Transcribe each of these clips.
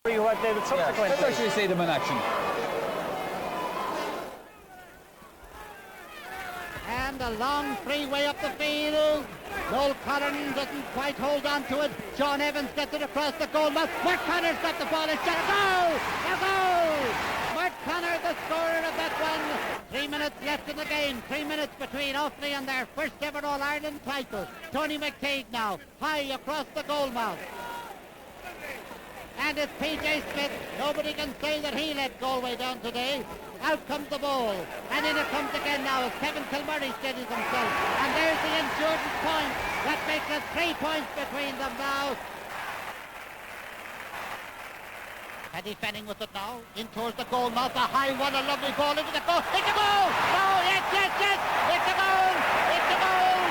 what they would subsequently. Let's actually see them in action. And a long freeway up the field. Noel Collins doesn't quite hold on to it. Sean Evans gets it across the goal mouth. Mark Connor's got the ball. It's got a goal! A goal! Mark Connor, the scorer of that one. 3 minutes left in the game. 3 minutes between Offaly and their first ever All-Ireland title. Tony McTeague now, high across the goal mouth. And it's PJ Smith. Nobody can say that he let Galway down today. Out comes the ball. And in it comes again now as Kevin Kilmurray steadies himself. And there's the insurgent point. That makes it 3 points between them now. Paddy Fanning with it now. In towards the goal mouth. A high one, a lovely ball into the goal. It's a goal! Oh, yes, yes, yes! It's a goal! It's a goal!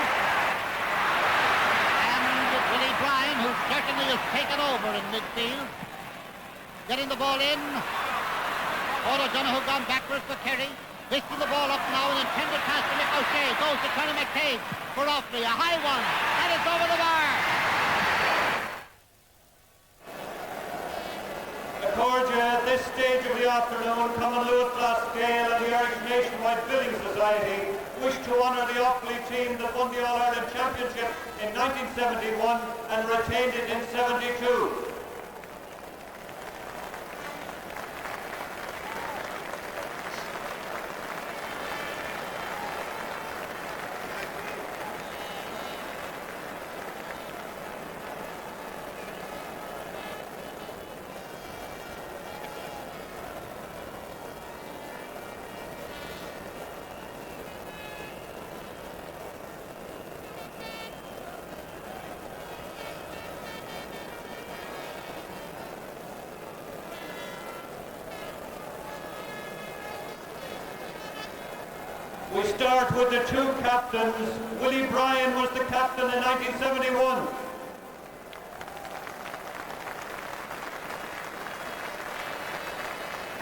Willie Bryan, who certainly has taken over in midfield, getting the ball in. O'Donoghue gone backwards for Kerry, lifting the ball up now, an intended pass to Mick O'Shea, goes to Tony McTeague for Offaly, a high one, and it's over the bar. Accordia at this stage of the afternoon, Commonwealth Glasgow and the Irish Nationwide Building Society wish to honour the Offaly team that won the All-Ireland Championship in 1971 and retained it in 72. We start with the two captains. Willie Bryan was the captain in 1971.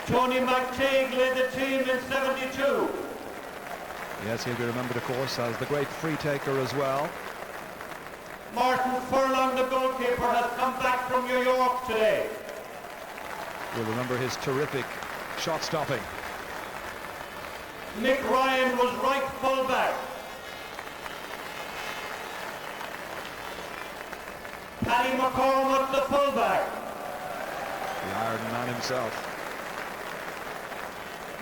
Tony McTeague led the team in 72. Yes, he'll be remembered, of course, as the great free taker as well. Martin Furlong, the goalkeeper, has come back from New York today. You'll remember his terrific shot stopping. Nick Ryan was right full-back. Paddy McCormack, the full-back. The Iron Man himself.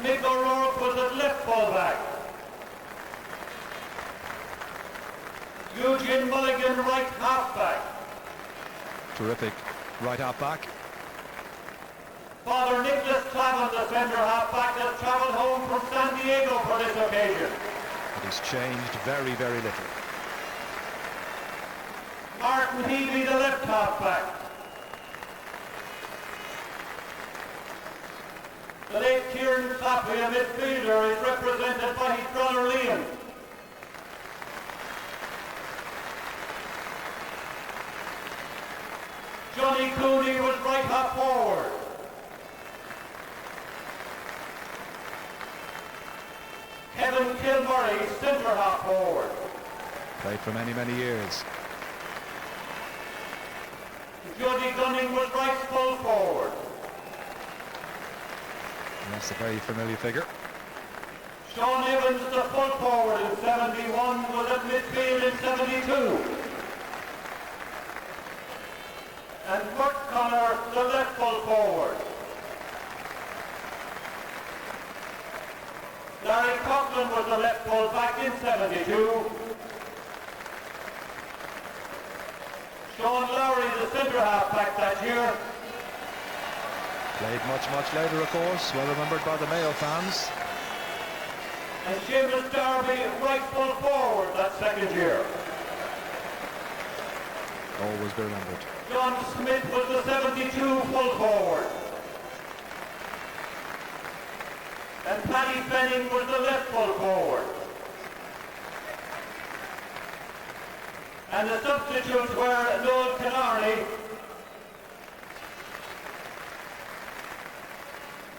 Nick O'Rourke was at left full-back. Eugene Mulligan, right half-back. Terrific right half-back. Father Nicholas Clavin, the centre half-back, has travelled home from San Diego for this occasion. It has changed very, very little. Martin Healy, the left half-back. The late Kieran Claffey, a midfielder, is represented by his brother Liam. Johnny Cooney was right half-forward. Kevin Kilmurray, centre half forward. Played for many, many years. Jody Gunning was right full forward. That's a very familiar figure. Sean Evans, the full forward in 71, was at midfield in 72. And Mark Connor, the left full forward. Larry Coughlin was the left full back in 72. Sean Lowry, the centre half back that year. Played much, much later, of course, well remembered by the Mayo fans. And Seamus Darby, right full forward that second year. Always be remembered. John Smith was the 72 full forward. And Paddy Fanning was the left full forward. And the substitutes were Noel Killarney,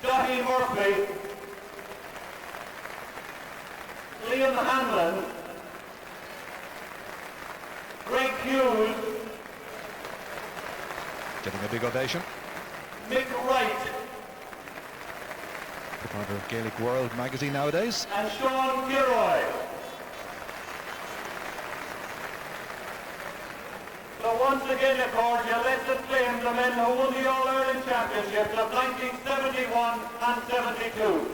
Daithí Murphy, Liam Hanlon, Greg Hughes, Getting a big ovation. Mick Wright, Part of Gaelic World magazine nowadays. and Sean Kilroy. So once again, Accordia, let's acclaim the men who won the All-Ireland Championships of 1971 and 72.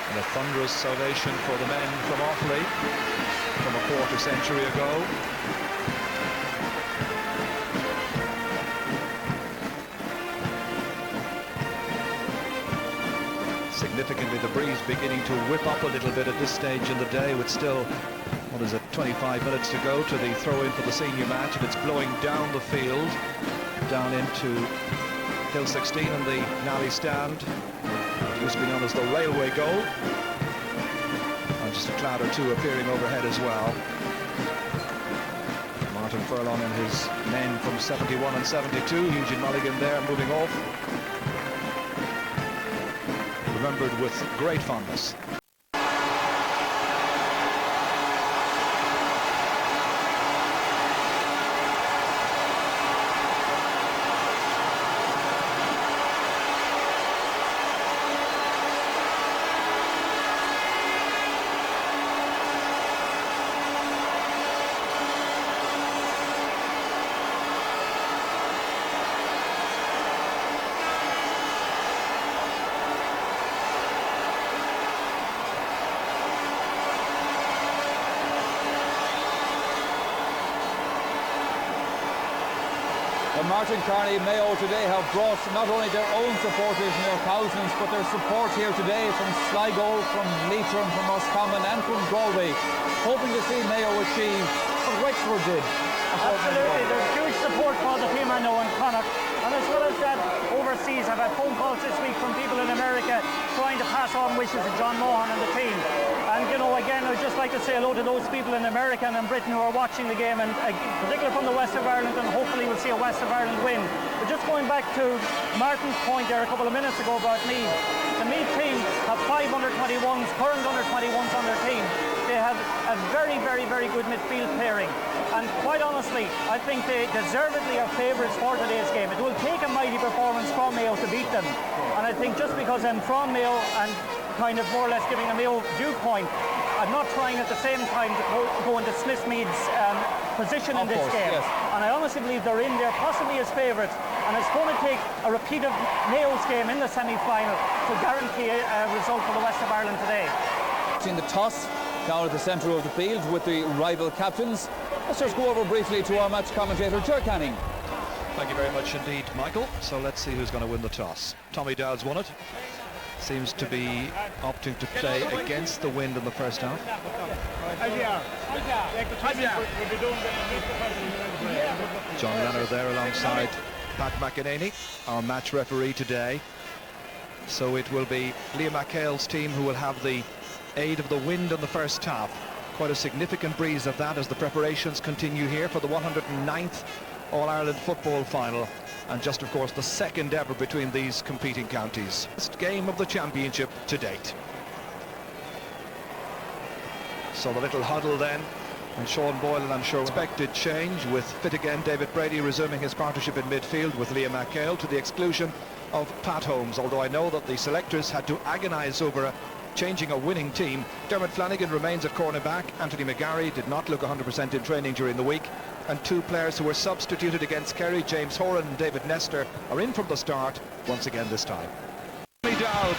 And a thunderous ovation for the men from Offaly from a quarter century ago. Significantly, the breeze beginning to whip up a little bit at this stage in the day, with still, 25 minutes to go to the throw-in for the senior match, and it's blowing down the field, down into Hill 16 and the Nally stand. It used to be known as the railway goal. And just a cloud or two appearing overhead as well. Martin Furlong and his men from 71 and 72, Eugene Mulligan there moving off. Remembered with great fondness. Martin Carney, Mayo today have brought not only their own supporters in their thousands, but their support here today from Sligo, from Leitrim, from Roscommon and from Galway, hoping to see Mayo achieve what Wexford did. Absolutely, there's huge support for the team, I know, in Connacht. And as well as that, overseas, I've had phone calls this week from people in America trying to pass on wishes to John Mohan and the team. And, you know, again, I'd just like to say hello to those people in America and in Britain who are watching the game, and particularly from the West of Ireland, and hopefully we'll see a West of Ireland win. But just going back to Martin's point there a couple of minutes ago about Meath, the Meath team have 5 under-21s, current under-21s on their team. They have a very, very, very good midfield pairing. And quite honestly, I think they deservedly are favourites for today's game. It will take a mighty performance from Mayo to beat them. And I think just because I'm from Mayo and kind of more or less giving a Mayo viewpoint, I'm not trying at the same time to go and dismiss Meath's position in this game. Yes. And I honestly believe they're in there possibly as favourites. And it's going to take a repeat of Mayo's game in the semi-final to guarantee a result for the West of Ireland today. In the toss down at the centre of the field with the rival captains. Let's just go over briefly to our match commentator, Ger Canning. Thank you very much indeed, Michael. So let's see who's going to win the toss. Tommy Dowd's won it. Seems to be opting to play against the wind in the first half. John Leonard there alongside Pat McEnany, our match referee today. So it will be Liam McHale's team who will have the aid of the wind in the first half. Quite a significant breeze of that as the preparations continue here for the 109th All-Ireland football final, and just of course the second ever between these competing counties. First game of the championship to date. So the little huddle then, and Sean Boylan, I'm sure, expected change, with fit again David Brady resuming his partnership in midfield with Liam McHale, to the exclusion of Pat Holmes, although I know that the selectors had to agonise over changing a winning team. Dermot Flanagan remains at cornerback. Anthony McGarry did not look 100% in training during the week, and two players who were substituted against Kerry, James Horan and David Nestor, are in from the start once again this time. Tommy Dowd.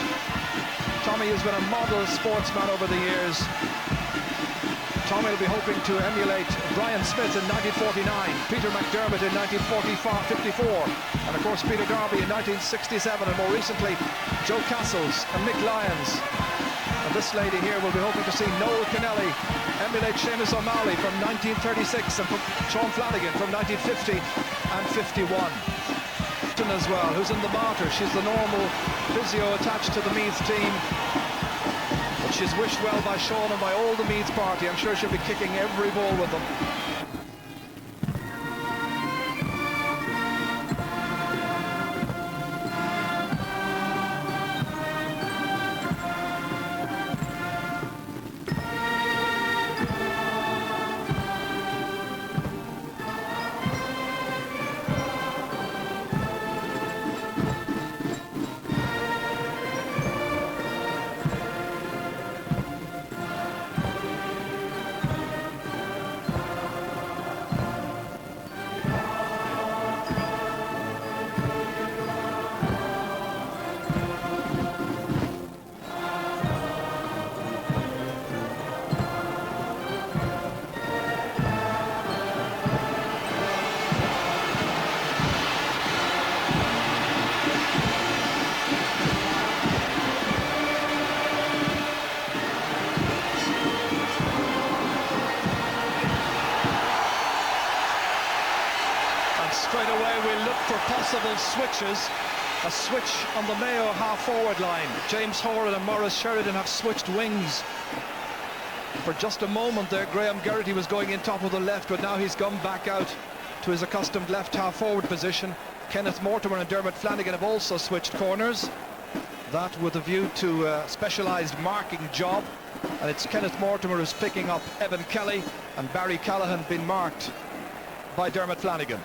Tommy has been a model sportsman over the years. Tommy will be hoping to emulate Brian Smith in 1949, Peter McDermott in 1954, and of course Peter Darby in 1967, and more recently Joe Castles and Mick Lyons. And this lady here will be hoping to see Noel Kennelly emulate Seamus O'Malley from 1936 and from Sean Flanagan from 1950 and 51. As well, who's in the Martyr. She's the normal physio attached to the Meath team. But she's wished well by Sean and by all the Meath party. I'm sure she'll be kicking every ball with them. for possible switches. A switch on the Mayo half-forward line. James Horan and Maurice Sheridan have switched wings. For just a moment there, Graham Geraghty was going in top of the left, but now he's gone back out to his accustomed left half-forward position. Kenneth Mortimer and Dermot Flanagan have also switched corners. That with a view to a specialised marking job. And it's Kenneth Mortimer who's picking up Evan Kelly, and Barry Callahan been marked by Dermot Flanagan.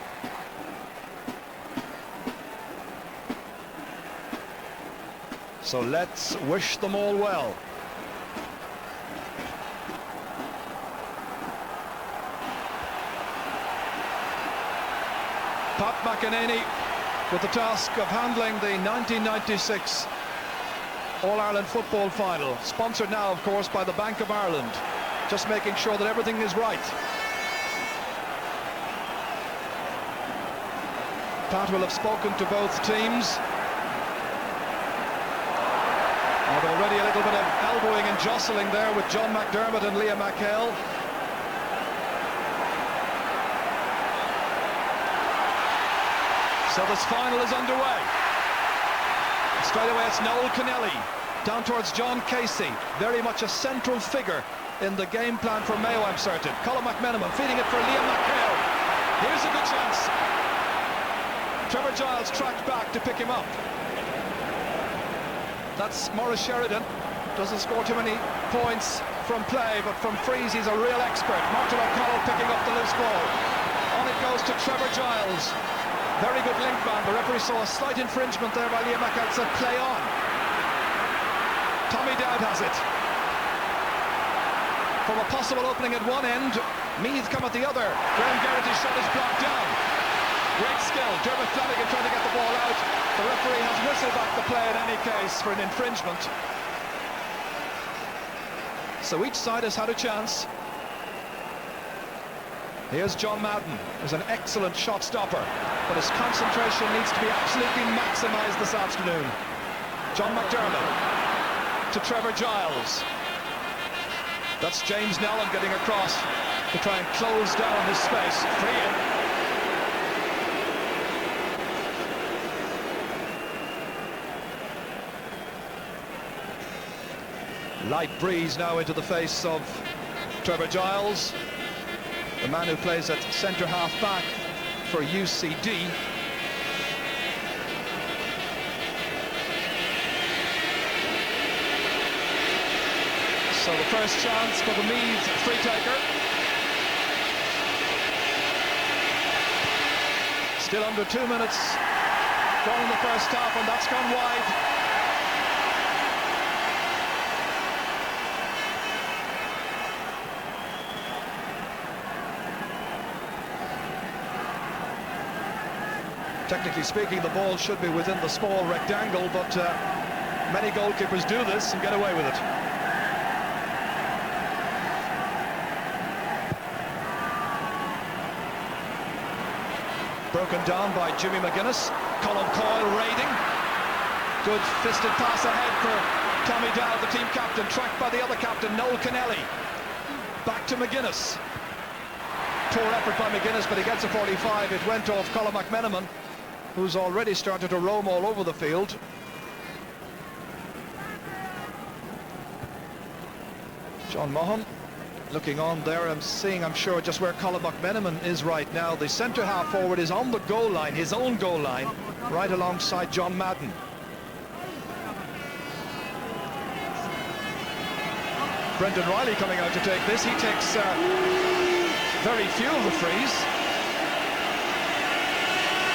So let's wish them all well. Pat McEnany with the task of handling the 1996 All-Ireland football final, sponsored now of course by the Bank of Ireland, just making sure that everything is right. Pat will have spoken to both teams. And already a little bit of elbowing and jostling there with John McDermott and Liam McHale. So this final is underway. Straight away it's Noel Kennelly down towards John Casey, very much a central figure in the game plan for Mayo, I'm certain. Colin McMenamin feeding it for Liam McHale. Here's a good chance. Trevor Giles tracked back to pick him up. That's Maurice Sheridan. Doesn't score too many points from play, but from frees he's a real expert. Martin O'Connell picking up the loose ball. On it goes to Trevor Giles. Very good link man. The referee saw a slight infringement there by Liam McHale, said play on. Tommy Dowd has it. From a possible opening at one end, Meath come at the other. Graham Geraghty's shot is blocked down. Great skill. Dermot Flanagan trying to get the ball out. The referee has whistled back the play in any case for an infringement. So each side has had a chance. Here's John Madden, who's an excellent shot stopper, but his concentration needs to be absolutely maximised this afternoon. John McDermott to Trevor Giles. That's James Nellen getting across to try and close down his space. Free in. Light breeze now into the face of Trevor Giles, the man who plays at centre half back for UCD. So the first chance for the Meath free taker. Still under 2 minutes gone in the first half, and that's gone wide. Technically speaking, the ball should be within the small rectangle, but many goalkeepers do this and get away with it. Broken down by Jimmy McGuinness. Colin Coyle raiding. Good fisted pass ahead for Tommy Dowd, the team captain, tracked by the other captain, Noel Kennelly. Back to McGuinness. Poor effort by McGuinness, but he gets a 45. It went off Colin McMenamin, who's already started to roam all over the field. John Mahon looking on there. I'm seeing, I'm sure, just where Colin McMenamin is right now. The centre half forward is on the goal line, his own goal line, right alongside John Madden. Brendan Riley coming out to take this. He takes very few of the frees.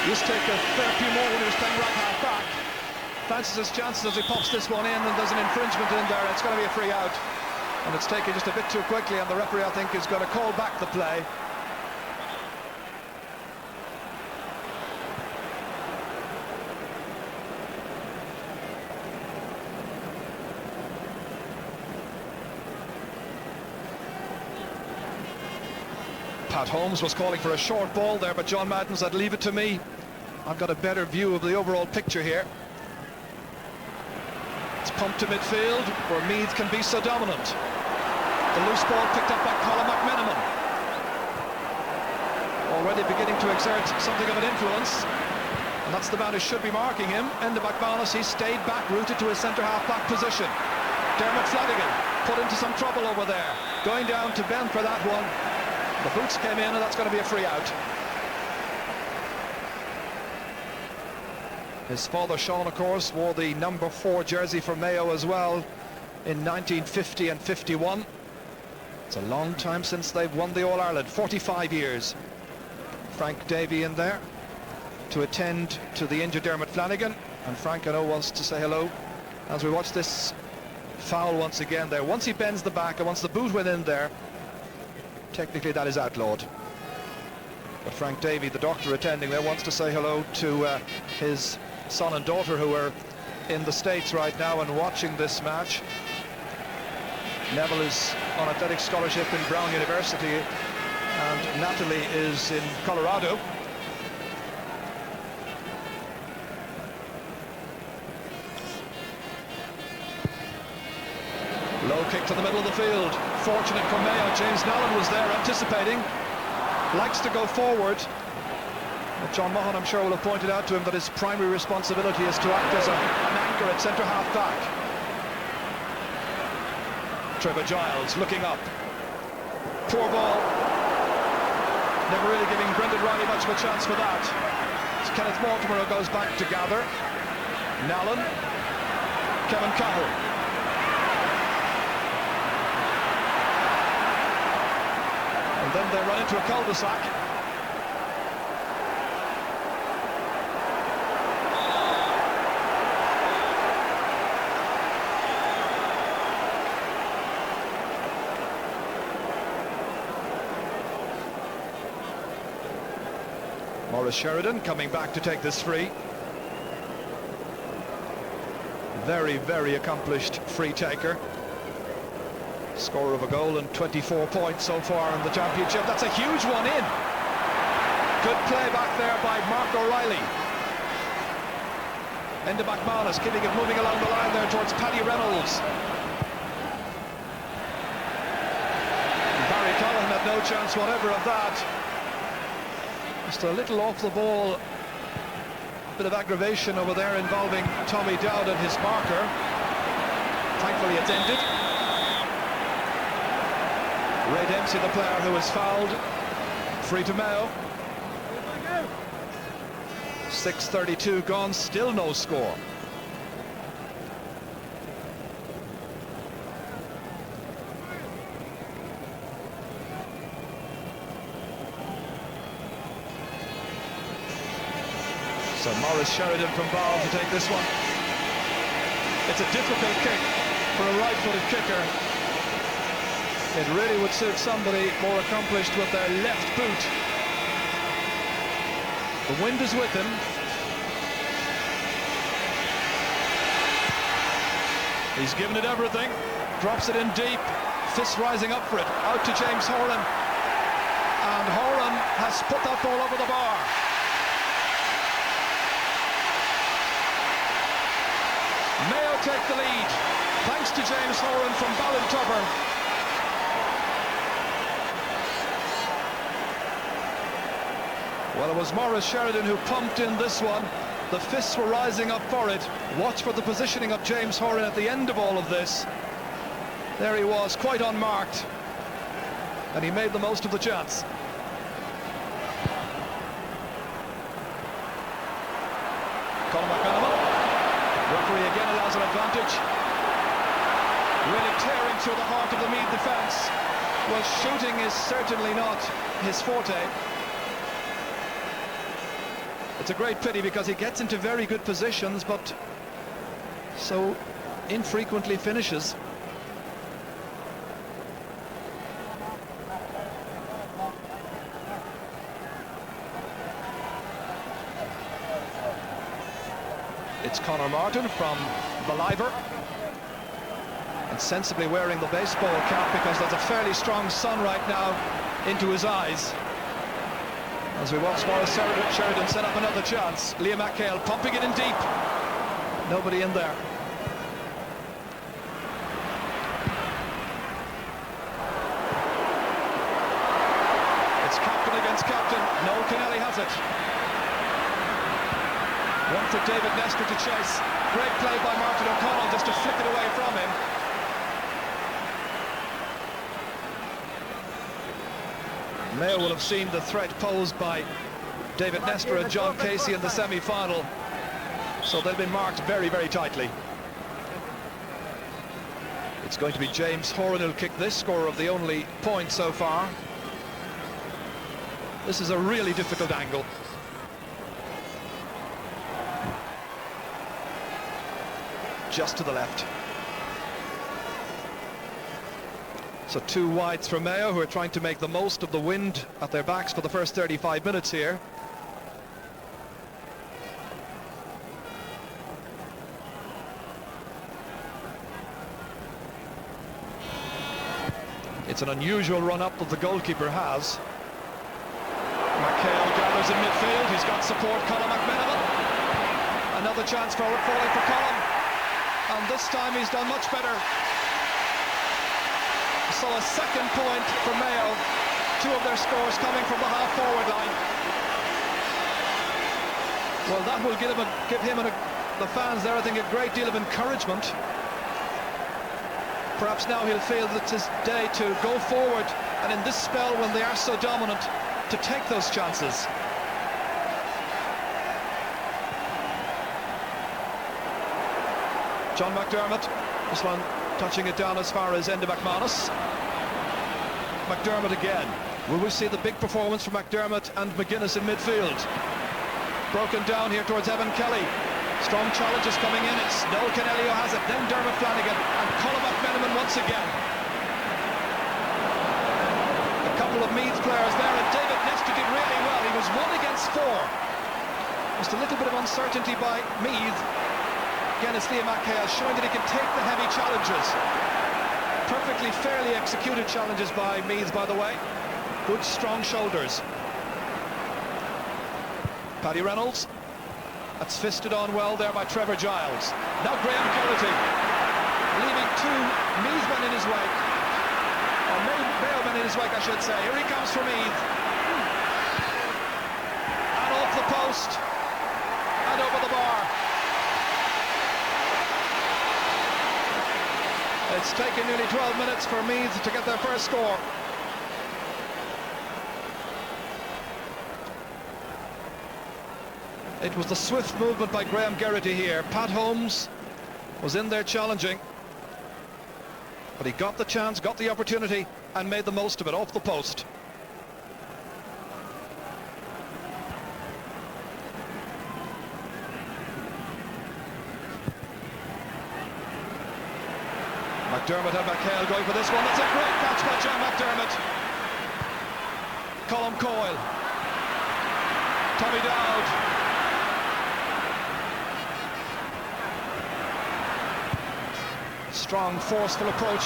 He used to take a fair few more when he was playing right half back. Fancies his chances as he pops this one in, and there's an infringement in there. It's going to be a free out, and it's taken just a bit too quickly, and the referee, I think, is going to call back the play. Pat Holmes was calling for a short ball there, but John Madden said, leave it to me. I've got a better view of the overall picture here. It's pumped to midfield, where Meath can be so dominant. The loose ball picked up by Colin McMenamin. Already beginning to exert something of an influence. That's the man who should be marking him. Enda McManus, he stayed back, rooted to his centre-half back position. Dermot Flanagan put into some trouble over there. Going down to Ben for that one. The boots came in, and that's going to be a free out. His father, Sean, of course, wore the number 4 jersey for Mayo as well in 1950 and 51. It's a long time since they've won the All-Ireland, 45 years. Frank Davey in there to attend to the injured Dermot Flanagan, and Frank, I know, wants to say hello as we watch this foul once again there. Once he bends the back and once the boot went in there, technically that is outlawed. But Frank Davey, the doctor attending there, wants to say hello to his son and daughter who are in the States right now and watching this match. Neville is on athletic scholarship in Brown University, and Natalie is in Colorado. Low kick to the middle of the field. Fortunate for Mayo. James Nallen was there anticipating. Likes to go forward. But John Mahon, I'm sure, will have pointed out to him that his primary responsibility is to act as an anchor at centre-half back. Trevor Giles looking up. Poor ball. Never really giving Brendan Riley much of a chance for that. It's Kenneth Mortimer who goes back to gather. Nallen. Kevin Cahill. And then they run into a cul-de-sac. Maurice Sheridan coming back to take this free. Very, very accomplished free taker. Scorer of a goal and 24 points so far in the championship. That's a huge one in. Good play back there by Mark O'Reilly. Enda McManus keeping it moving along the line there towards Paddy Reynolds. And Barry Cullen had no chance whatever of that. Just a little off the ball, bit of aggravation over there involving Tommy Dowd and his marker. Thankfully it's ended. Ray Dempsey, the player who was fouled, free to Mayo. 6:32 gone, still no score. So Maurice Sheridan from Bow to take this one. It's a difficult kick for a right-footed kicker. It really would suit somebody more accomplished with their left boot. The wind is with him. He's given it everything. Drops it in deep. Fist rising up for it. Out to James Horan. And Horan has put that ball over the bar. Mayo take the lead, thanks to James Horan from Ballintubber. Well, it was Maurice Sheridan who pumped in this one. The fists were rising up for it. Watch for the positioning of James Horan at the end of all of this. There he was, quite unmarked. And he made the most of the chance. Colin McManaman. Referee again allows an advantage. Really tearing through the heart of the Meath defence. Well, shooting is certainly not his forte. It's a great pity because he gets into very good positions, but so infrequently finishes. It's Conor Martin from Ballivor, and sensibly wearing the baseball cap because there's a fairly strong sun right now into his eyes. As we watch Maurice Sheridan set up another chance. Liam McHale pumping it in deep. Nobody in there. It's captain against captain. Noel Kennelly has it. One for David Nestor to chase. Great play by Martin O'Connell just to flick it away from him. Mayo will have seen the threat posed by David Nestor and John Casey in the semi-final, so they've been marked very, very tightly. It's going to be James Horan who'll kick this, scorer of the only point so far. This is a really difficult angle. Just to the left. So two wides for Mayo, who are trying to make the most of the wind at their backs for the first 35 minutes here. It's an unusual run-up that the goalkeeper has. McHale gathers in midfield. He's got support, Colm McMenamin. Another chance for falling for Colm. And this time he's done much better. So a second point for Mayo. Two of their scores coming from the half-forward line. Well, that will give him and the fans there, I think, a great deal of encouragement. Perhaps now he'll feel that it's his day to go forward, and in this spell when they are so dominant, to take those chances. John McDermott, this one touching it down as far as Enda McManus. McDermott again. Will we see the big performance from McDermott and McGuinness in midfield? Broken down here towards Evan Kelly. Strong challenges coming in. It's Noel Kennelly who has it, then Dermot Flanagan, and Colm McMenamin once again. A couple of Meath players there, and David Nestor did really well. He was 1 against 4. Just a little bit of uncertainty by Meath. Again, it's Liam McHale showing that he can take the heavy challenges. Perfectly fairly executed challenges by Meath, by the way. Good, strong shoulders. Paddy Reynolds. That's fisted on well there by Trevor Giles. Now Graham Geraghty, leaving two Meath men in his wake. Or Mayo men in his wake, I should say. Here he comes for Meath. And off the post. And over the bar. It's taken nearly 12 minutes for Meath to get their first score. It was the swift movement by Graham Geraghty here. Pat Holmes was in there challenging, but he got the chance, got the opportunity, and made the most of it off the post. McDermott and McHale going for this one. That's a great catch by John McDermott. Colm Coyle. Tommy Dowd. Strong, forceful approach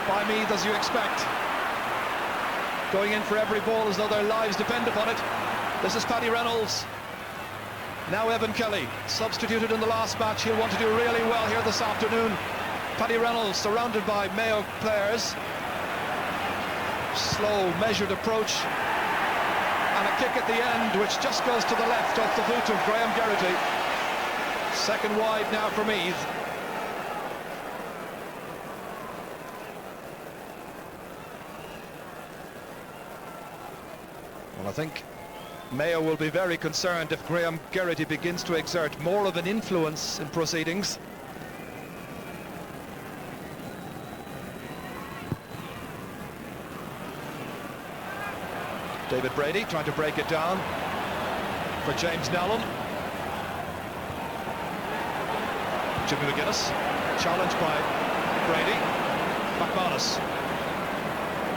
by Meath, as you expect. Going in for every ball as though their lives depend upon it. This is Paddy Reynolds. Now Evan Kelly, substituted in the last match. He'll want to do really well here this afternoon. Paddy Reynolds surrounded by Mayo players. Slow, measured approach. And a kick at the end, which just goes to the left off the boot of Graham Geraghty. Second wide now for Meath. Well, I think Mayo will be very concerned if Graham Geraghty begins to exert more of an influence in proceedings. David Brady trying to break it down for James Nellum. Jimmy McGuinness, challenged by Brady. McManus.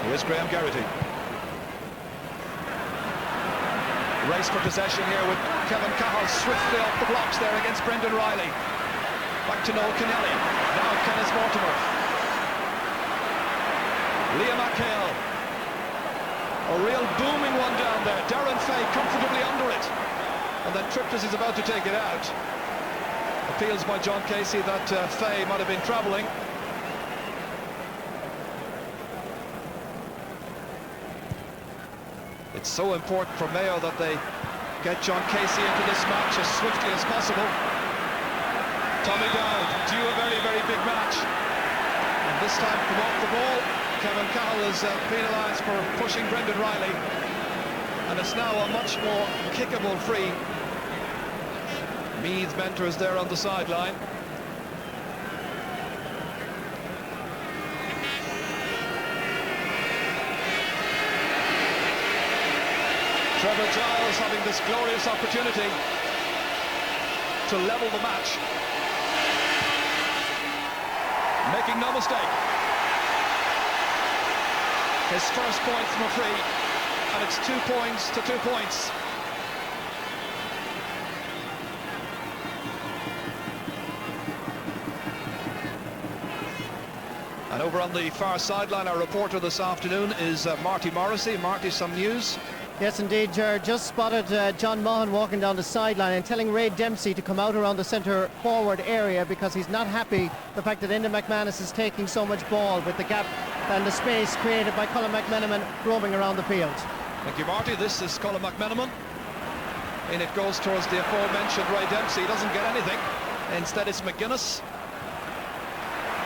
Here's Graham Geraghty. Race for possession here with Kevin Cahill swiftly off the blocks there against Brendan Riley. Back to Noel Kennelly. Now Kenneth Mortimer. Liam McHale. A real booming one down there. Darren Fay comfortably under it. And then tripped as he's about to take it out. Appeals by John Casey that Fay might have been travelling. It's so important for Mayo that they get John Casey into this match as swiftly as possible. Tommy Dowd, due a very, very big match. And this time from off the ball, Kevin Cahill is penalised for pushing Brendan Riley. And it's now a much more kickable free. Meath mentor is there on the sideline. Trevor Giles having this glorious opportunity to level the match. Making no mistake. His first point from a free, and it's 2 points to 2 points. And over on the far sideline, our reporter this afternoon is Marty Morrissey. Marty, some news? Yes, indeed, Ger. Just spotted John Maughan walking down the sideline and telling Ray Dempsey to come out around the centre forward area because he's not happy the fact that Enda McManus is taking so much ball with the gap and the space created by Colin McMenamin roaming around the field. Thank you, Marty. This is Colin McMenamin. And it goes towards the aforementioned Ray Dempsey. He doesn't get anything. Instead, it's McGuinness.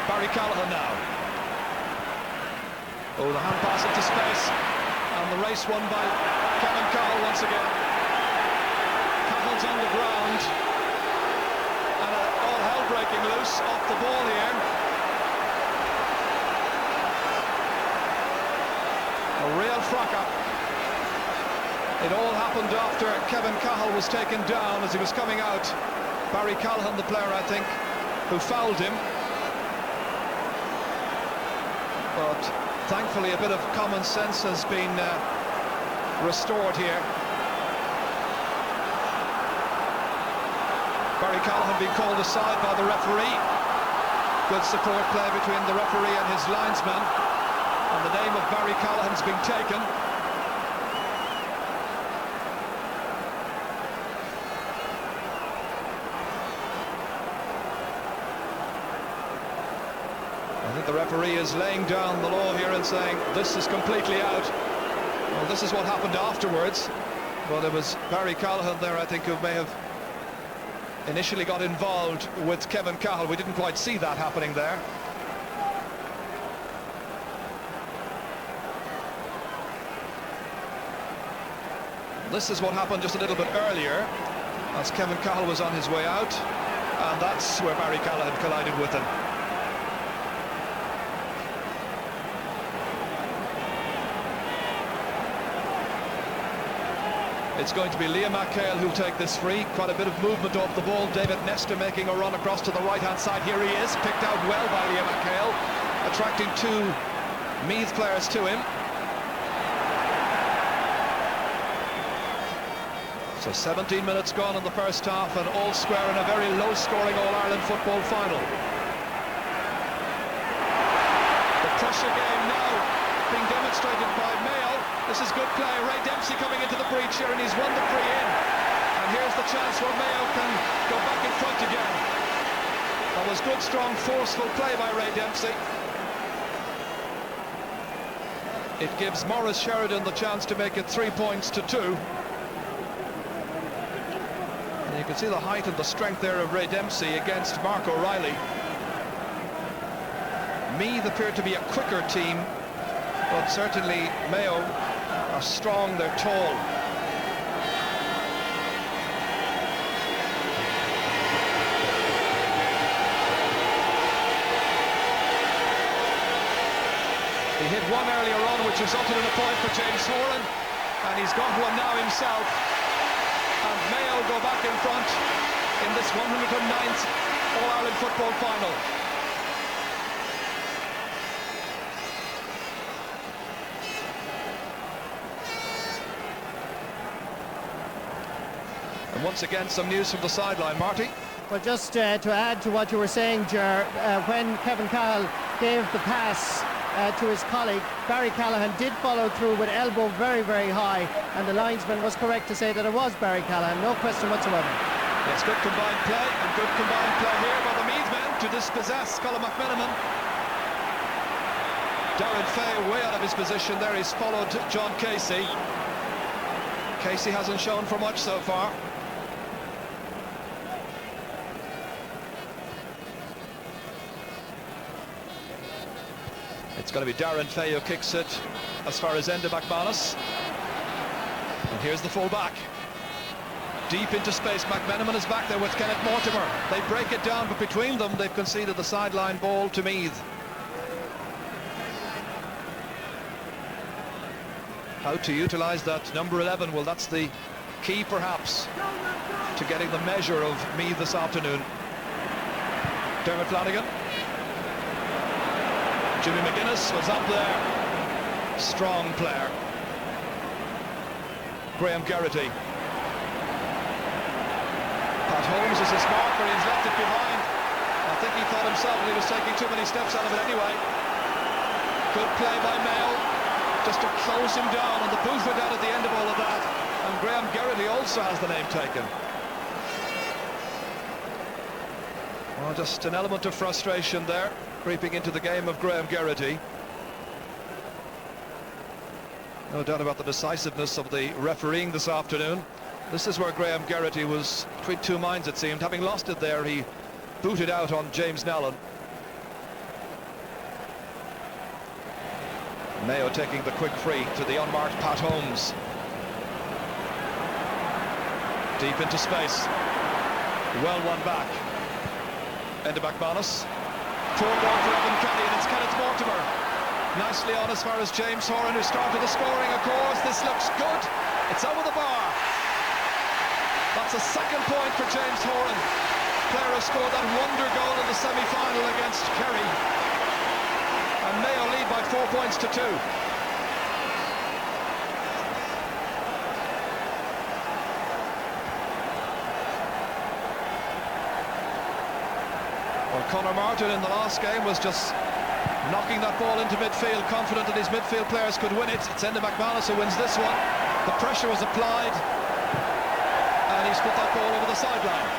Barry Callahan now. Oh, the hand pass into space. And the race won by Kevin Cahill once again. Cahill's on the ground. And all hell breaking loose off the ball here. A real fracas. It all happened after Kevin Cahill was taken down as he was coming out. Barry Callahan, the player, I think, who fouled him. But thankfully a bit of common sense has been restored here. Barry Callahan being called aside by the referee. Good support play between the referee and his linesman. And the name of Barry Callahan's been taken. I think the referee is laying down the law here and saying this is completely out. Well, this is what happened afterwards, but it was Barry Callahan there, I think, who may have initially got involved with Kevin Cahill. We didn't quite see that happening there. This is what happened just a little bit earlier as Kevin Cahill was on his way out, and that's where Barry Callahan collided with him. It's going to be Liam McHale who'll take this free. Quite a bit of movement off the ball. David Nestor making a run across to the right-hand side. Here he is, picked out well by Liam McHale, attracting two Meath players to him. So 17 minutes gone in the first half, and all square in a very low-scoring All-Ireland football final. The pressure game now being demonstrated by Mayo. This is good play. Ray Dempsey coming into the breach here, and he's won the free in. And here's the chance where Mayo can go back in front again. That was good, strong, forceful play by Ray Dempsey. It gives Maurice Sheridan the chance to make it 3 points to 2. And you can see the height and the strength there of Ray Dempsey against Mark O'Reilly. Meath appeared to be a quicker team, but certainly Mayo are strong, they're tall. He hit one earlier on, which resulted in a point for James Horan, and he's got one now himself. And Mayo go back in front in this 109th All-Ireland football final. And once again, some news from the sideline, Marty. Well, just to add to what you were saying, Ger, when Kevin Cahill gave the pass to his colleague, Barry Callahan did follow through with elbow very, very high, and the linesman was correct to say that it was Barry Callahan, no question whatsoever. Yes, good combined play, and good combined play here by the Meath men to dispossess Colin McMenamin. Darren Fay way out of his position there. He's followed John Casey. Casey hasn't shown for much so far. It's going to be Darren Fay who kicks it as far as Enda McManus. And here's the full back. Deep into space, McMenamin is back there with Kenneth Mortimer. They break it down, but between them they've conceded the sideline ball to Meath. How to utilise that number 11, well, that's the key perhaps to getting the measure of Meath this afternoon. Dermot Flanagan. Jimmy McGuinness was up there. Strong player. Graham Geraghty. Pat Holmes is his marker, he's left it behind. I think he thought himself he was taking too many steps out of it anyway. Good play by Mayo, just to close him down, and the boot went out at the end of all of that. And Graham Geraghty also has the name taken. Well, just an element of frustration there, creeping into the game of Graham Geraghty. No doubt about the decisiveness of the refereeing this afternoon. This is where Graham Geraghty was between two minds, it seemed. Having lost it there, he booted out on James Nallen. Mayo taking the quick free to the unmarked Pat Holmes. Deep into space. Well won back. Enda McManus. Poor ball for Evan Kelly, and it's Kenneth Mortimer. Nicely on as far as James Horan, who started the scoring, of course. This looks good. It's over the bar. That's a second point for James Horan. Player who scored that wonder goal in the semi-final against Kerry. And Mayo lead by 4 points to 2. Well, Conor Martin in the last game was just knocking that ball into midfield, confident that his midfield players could win it. It's Enda McManus who wins this one. The pressure was applied, and he's put that ball over the sideline.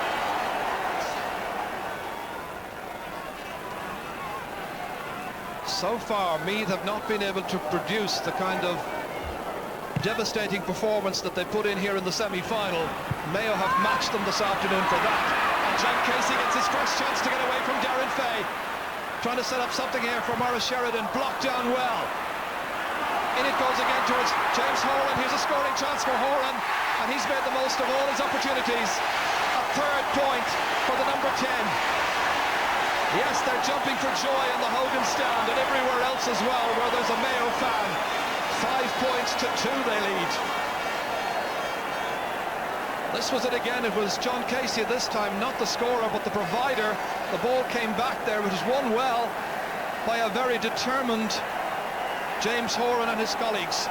So far, Meath have not been able to produce the kind of devastating performance that they put in here in the semi-final. Mayo have matched them this afternoon for that. And John Casey gets his first chance to get away from Darren Fay. Trying to set up something here for Maurice Sheridan, blocked down well. In it goes again towards James Horan. Here's a scoring chance for Horan, and he's made the most of all his opportunities. A third point for the number 10. Yes, they're jumping for joy in the Hogan stand and everywhere else as well where there's a Mayo fan. 5 points to 2 they lead. This was it again. It was John Casey this time, not the scorer but the provider. The ball came back there, which was won well by a very determined James Horan and his colleagues.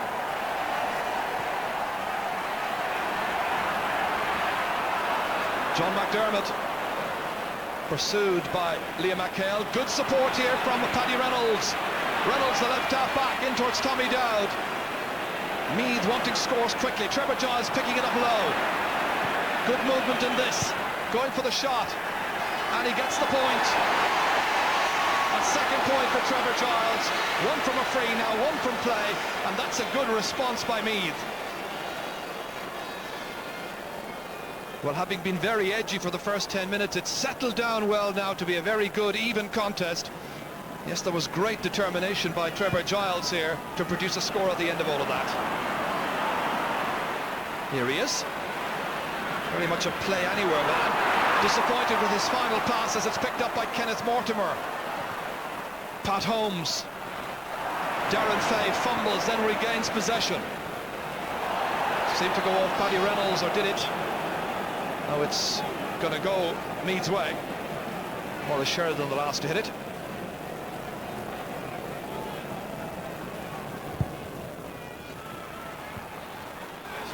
John McDermott pursued by Liam McHale. Good support here from Paddy Reynolds. Reynolds, the left half back, in towards Tommy Dowd. Meath wanting scores quickly. Trevor Giles picking it up low. Good movement in this. Going for the shot. And he gets the point. A second point for Trevor Giles. One from a free now, one from play. And that's a good response by Meath. Well, having been very edgy for the first 10 minutes, it's settled down well now to be a very good, even contest. Yes, there was great determination by Trevor Giles here to produce a score at the end of all of that. Here he is. Very much a play anywhere man. Disappointed with his final pass as it's picked up by Kenneth Mortimer. Pat Holmes. Darren Fay fumbles, then regains possession. Seemed to go off Paddy Reynolds, or did it? Now it's going to go Meath's way. Maurice Sheridan the last to hit it.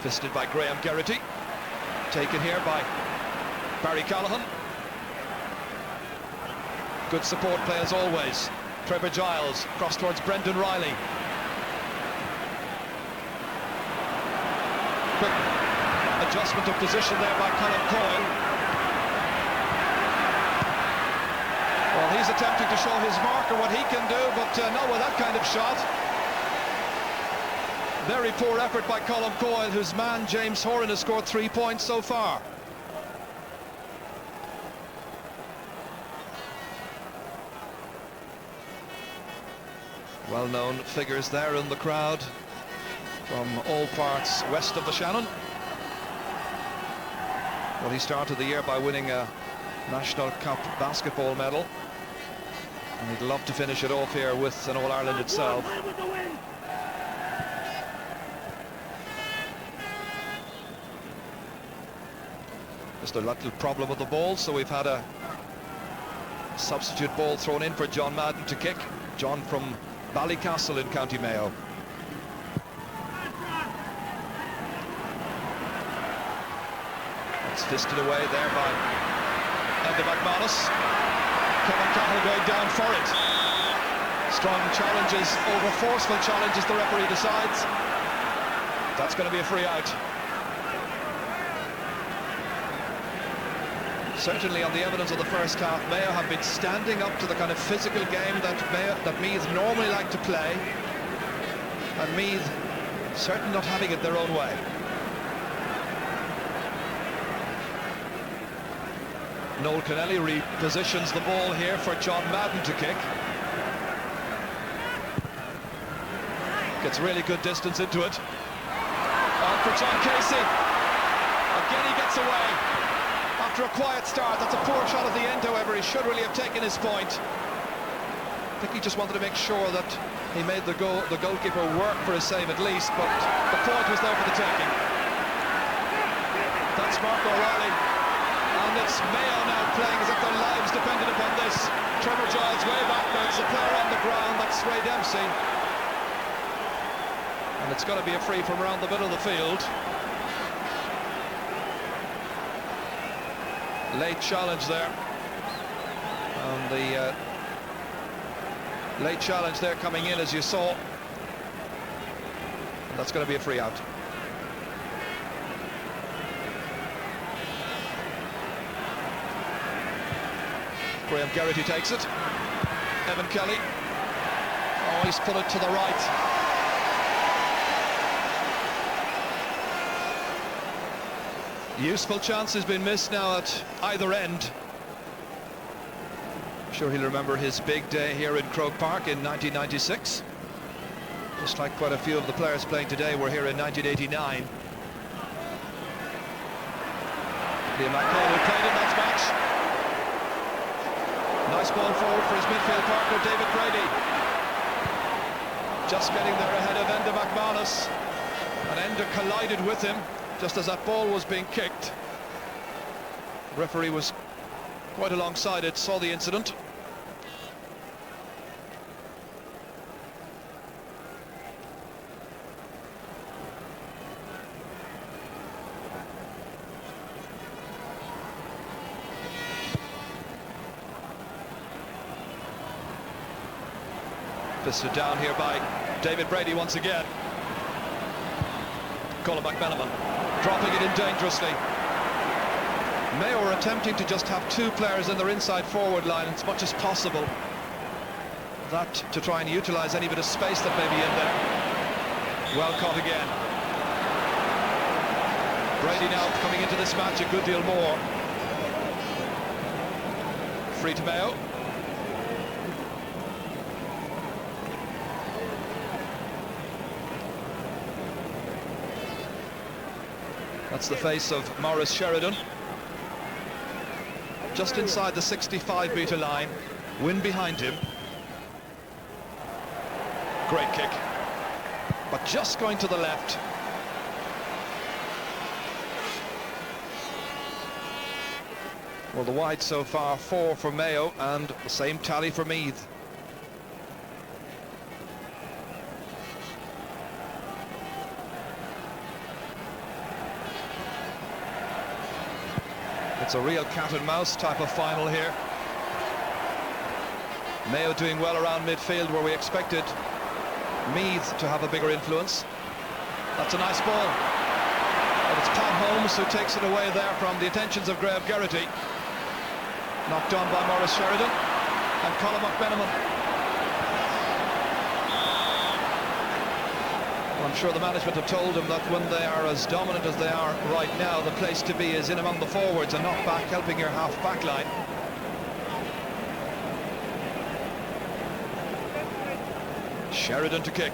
Fisted by Graham Geraghty. Taken here by Barry Callahan. Good support play as always. Trevor Giles cross towards Brendan Riley. Quick adjustment of position there by Colin Coyle. Well, he's attempting to show his marker what he can do, but not with that kind of shot. Very poor effort by Colm Coyle, whose man James Horan has scored 3 points so far. Well-known figures there in the crowd from all parts west of the Shannon. Well, he started the year by winning a National Cup basketball medal, and he'd love to finish it off here with an All-Ireland itself. Just a little problem with the ball, so we've had a substitute ball thrown in for John Madden to kick. John from Ballycastle in County Mayo. It's fisted away there by Enda McManus. Kevin Cahill going down for it. Strong challenges over forceful challenges, the referee decides. That's going to be a free out. Certainly on the evidence of the first half, Mayo have been standing up to the kind of physical game that Meath normally like to play, and Meath certainly not having it their own way. Noel Kennelly repositions the ball here for John Madden to kick. Gets really good distance into it. On for John Casey. Again he gets away. After a quiet start, that's a poor shot at the end, however. He should really have taken his point. I think he just wanted to make sure that he made the goalkeeper work for his save at least, but the point was there for the taking. That's Mark O'Reilly. And it's Mayo now playing as if their lives depended upon this. Trevor Giles way back, there's a player on the ground, that's Ray Dempsey. And it's going to be a free from around the middle of the field. Late challenge there. And the late challenge there coming in, as you saw. And that's going to be a free out. Graham Geraghty takes it. Evan Kelly. Oh, he's put it to the right. Useful chance has been missed now at either end. I'm sure he'll remember his big day here in Croke Park in 1996. Just like quite a few of the players playing today were here in 1989. Liam McCall who played in that match. Nice ball forward for his midfield partner David Brady. Just getting there ahead of Enda McManus. And Enda collided with him just as that ball was being kicked. The referee was quite alongside it, saw the incident. Fisted down here by David Brady once again. Colin McMenamin dropping it in dangerously. Mayo are attempting to just have two players in their inside forward line as much as possible. That to try and utilise any bit of space that may be in there. Well caught again. Brady now coming into this match a good deal more. Free to Mayo. That's the face of Maurice Sheridan. Just inside the 65-metre line. Win behind him. Great kick. But just going to the left. Well, the wide so far, 4 for Mayo and the same tally for Meath. It's a real cat and mouse type of final here. Mayo doing well around midfield where we expected Meath to have a bigger influence. That's a nice ball. But it's Pat Holmes who takes it away there from the attentions of Graham Geraghty. Knocked on by Maurice Sheridan and Colin McMenamin. I'm sure the management have told him that when they are as dominant as they are right now, the place to be is in among the forwards and not back helping your half-back line. Sheridan to kick.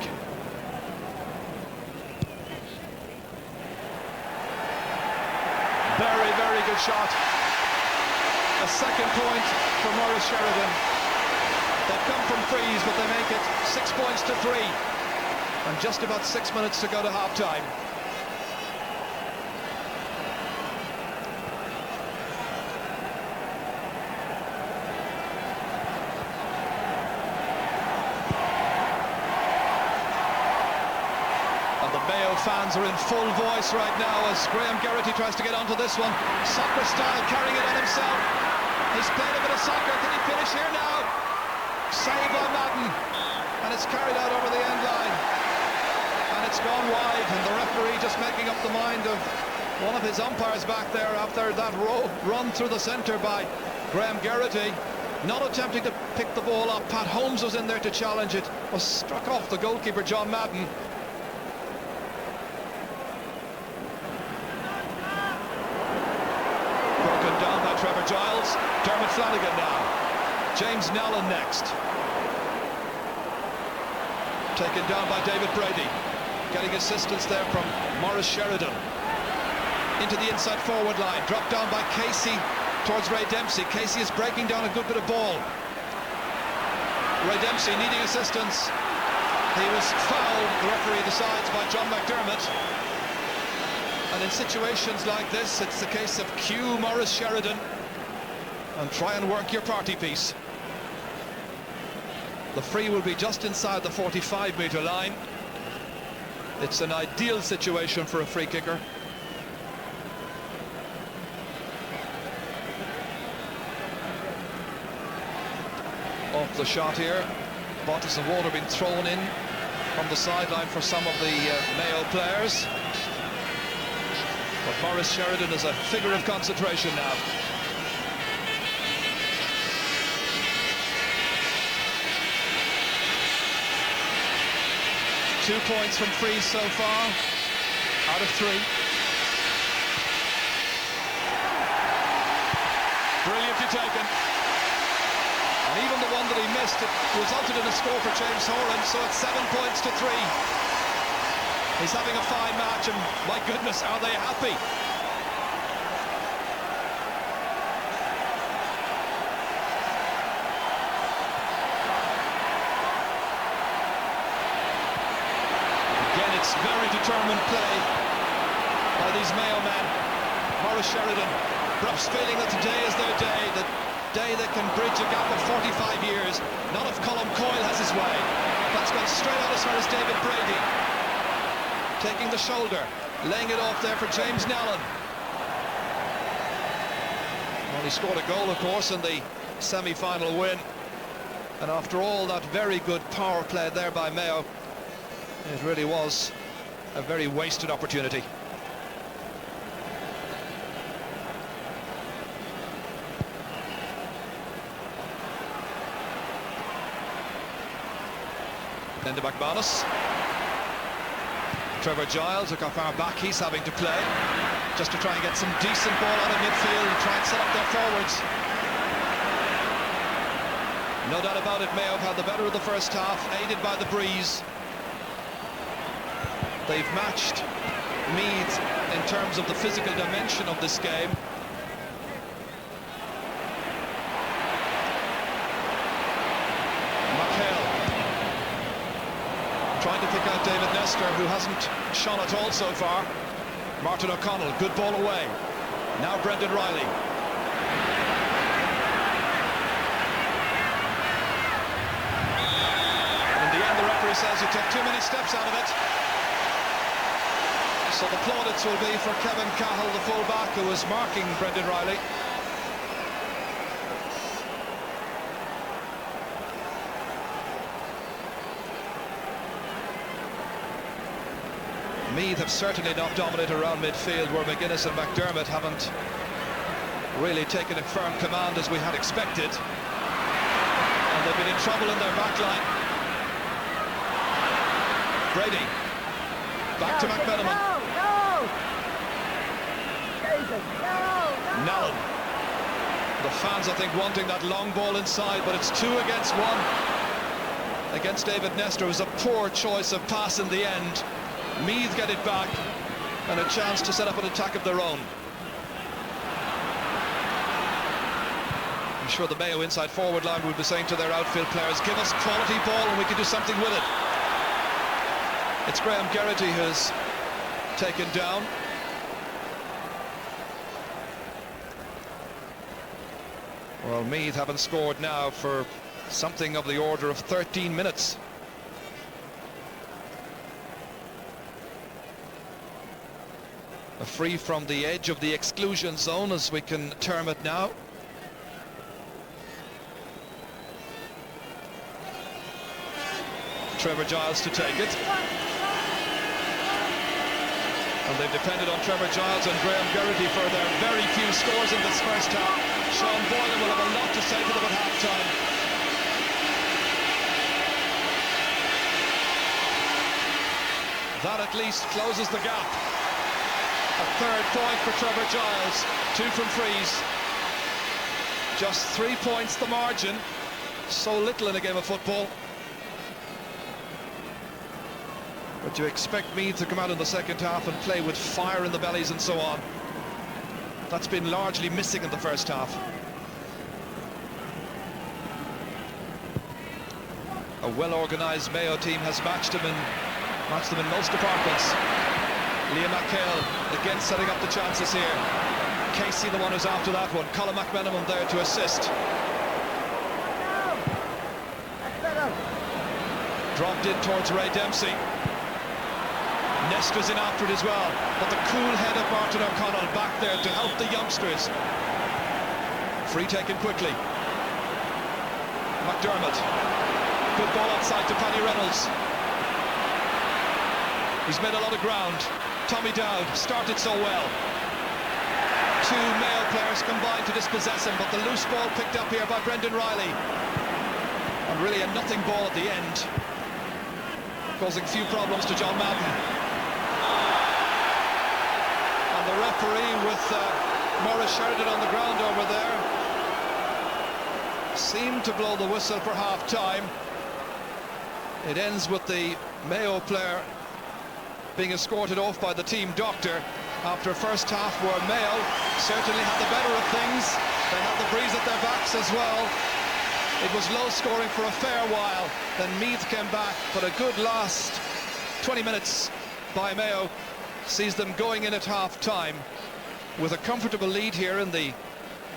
Very, very good shot. A second point for Maurice Sheridan. They've come from frees, but they make it 6 points to 3. And just about 6 minutes to go to half-time. And the Mayo fans are in full voice right now as Graham Geraghty tries to get onto this one. Soccer style, carrying it on himself. He's played a bit of soccer. Can he finish here now? Saved by Madden. And it's carried out over the end line. And it's gone wide, and the referee just making up the mind of one of his umpires back there after that run through the centre by Graham Geraghty. Not attempting to pick the ball up. Pat Holmes was in there to challenge it. Was struck off the goalkeeper, John Madden. Broken down by Trevor Giles. Dermot Flanagan now. James Nellen next. Taken down by David Brady. Getting assistance there from Maurice Sheridan. Into the inside forward line. Dropped down by Casey towards Ray Dempsey. Casey is breaking down a good bit of ball. Ray Dempsey needing assistance. He was fouled, the referee decides, by John McDermott. And in situations like this, it's the case of cue Maurice Sheridan and try and work your party piece. The free will be just inside the 45-metre line. It's an ideal situation for a free kicker. Off the shot here. Bottles of water being thrown in from the sideline for some of the Mayo players. But Maurice Sheridan is a figure of concentration now. Two points from frees so far, out of 3. Brilliantly taken. And even the one that he missed, it resulted in a score for James Horan, so it's 7 points to 3. He's having a fine match, and my goodness, are they happy? It's very determined play by these Mayo men. Maurice Sheridan, perhaps feeling that today is their day, the day they can bridge a gap of 45 years. Not if Colm Coyle has his way. That's gone straight out as far as David Brady. Taking the shoulder, laying it off there for James Nellen. Well, he scored a goal, of course, in the semi-final win. And after all that very good power play there by Mayo, it really was a very wasted opportunity. Then to McManus. Trevor Giles, look how far back he's having to play, just to try and get some decent ball out of midfield and try and set up their forwards. No doubt about it, Mayo have had the better of the first half, aided by the breeze. They've matched Meath in terms of the physical dimension of this game. McHale trying to pick out David Nestor, who hasn't shone at all so far. Martin O'Connell, good ball away. Now Brendan Riley. In the end, the referee says you took too many steps out of it. So the plaudits will be for Kevin Cahill, the full-back, who was marking Brendan Riley. Meath have certainly not dominated around midfield, where McGuinness and McDermott haven't really taken a firm command as we had expected. And they've been in trouble in their back line. Brady. Back to McMenamin. Nallen. The fans, I think, wanting that long ball inside, but it's 2 against 1 against David Nestor. It was a poor choice of pass in the end. Meath get it back and a chance to set up an attack of their own. I'm sure the Mayo inside forward line would be saying to their outfield players, give us quality ball and we can do something with it. It's Graham Geraghty who's taken down. Well, Meath haven't scored now for something of the order of 13 minutes. A free from the edge of the exclusion zone, as we can term it now. Trevor Giles to take it. And they've depended on Trevor Giles and Graham Geraghty for their very few scores in this first half. Sean Boylan will have a lot to say to them at half-time. That at least closes the gap. A third point for Trevor Giles, 2 from frees. Just 3 points the margin. So little in a game of football. But you expect Meath to come out in the second half and play with fire in the bellies and so on. That's been largely missing in the first half. A well-organised Mayo team has matched them in most departments. Liam McHale again setting up the chances here. Casey the one who's after that one. Colin McMenamin there to assist. Dropped in towards Ray Dempsey. Nestor's in after it as well, but the cool head of Martin O'Connell back there to help the youngsters. Free taken quickly. McDermott. Good ball outside to Paddy Reynolds. He's made a lot of ground. Tommy Dowd started so well. 2 Mayo players combined to dispossess him, but the loose ball picked up here by Brendan Riley. And really a nothing ball at the end, causing few problems to John Madden. And the referee with Maurice Sheridan on the ground over there seemed to blow the whistle for half-time. It ends with the Mayo player being escorted off by the team doctor after a first half where Mayo certainly had the better of things. They had the breeze at their backs as well. It was low scoring for a fair while, then Meath came back, but a good last 20 minutes by Mayo sees them going in at half-time with a comfortable lead here in the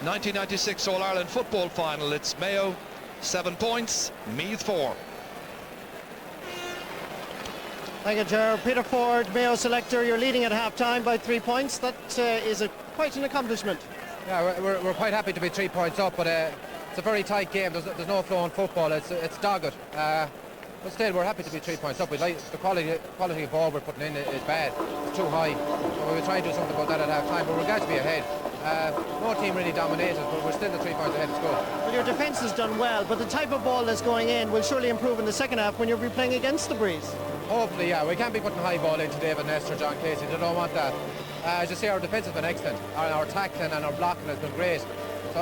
1996 All-Ireland football final. It's Mayo 7 points, Meath 4. Thank you, Ger. Peter Ford, Mayo selector, you're leading at half-time by 3 points. That is quite an accomplishment. Yeah, we're quite happy to be 3 points up, but it's a very tight game. There's no flow in football. It's dogged. But still, we're happy to be 3 points up. We like the quality of ball we're putting in is bad. It's too high. So we were trying to do something about that at half-time, but we're glad to be ahead. No team really dominated, but we're still the 3 points ahead. It's good. Well, your defence has done well, but the type of ball that's going in will surely improve in the second half when you'll be playing against the breeze. Hopefully, yeah. We can't be putting high ball into David Nestor, John Casey. They don't want that. As you see, our defence has been excellent. Our tackling and our blocking has been great. So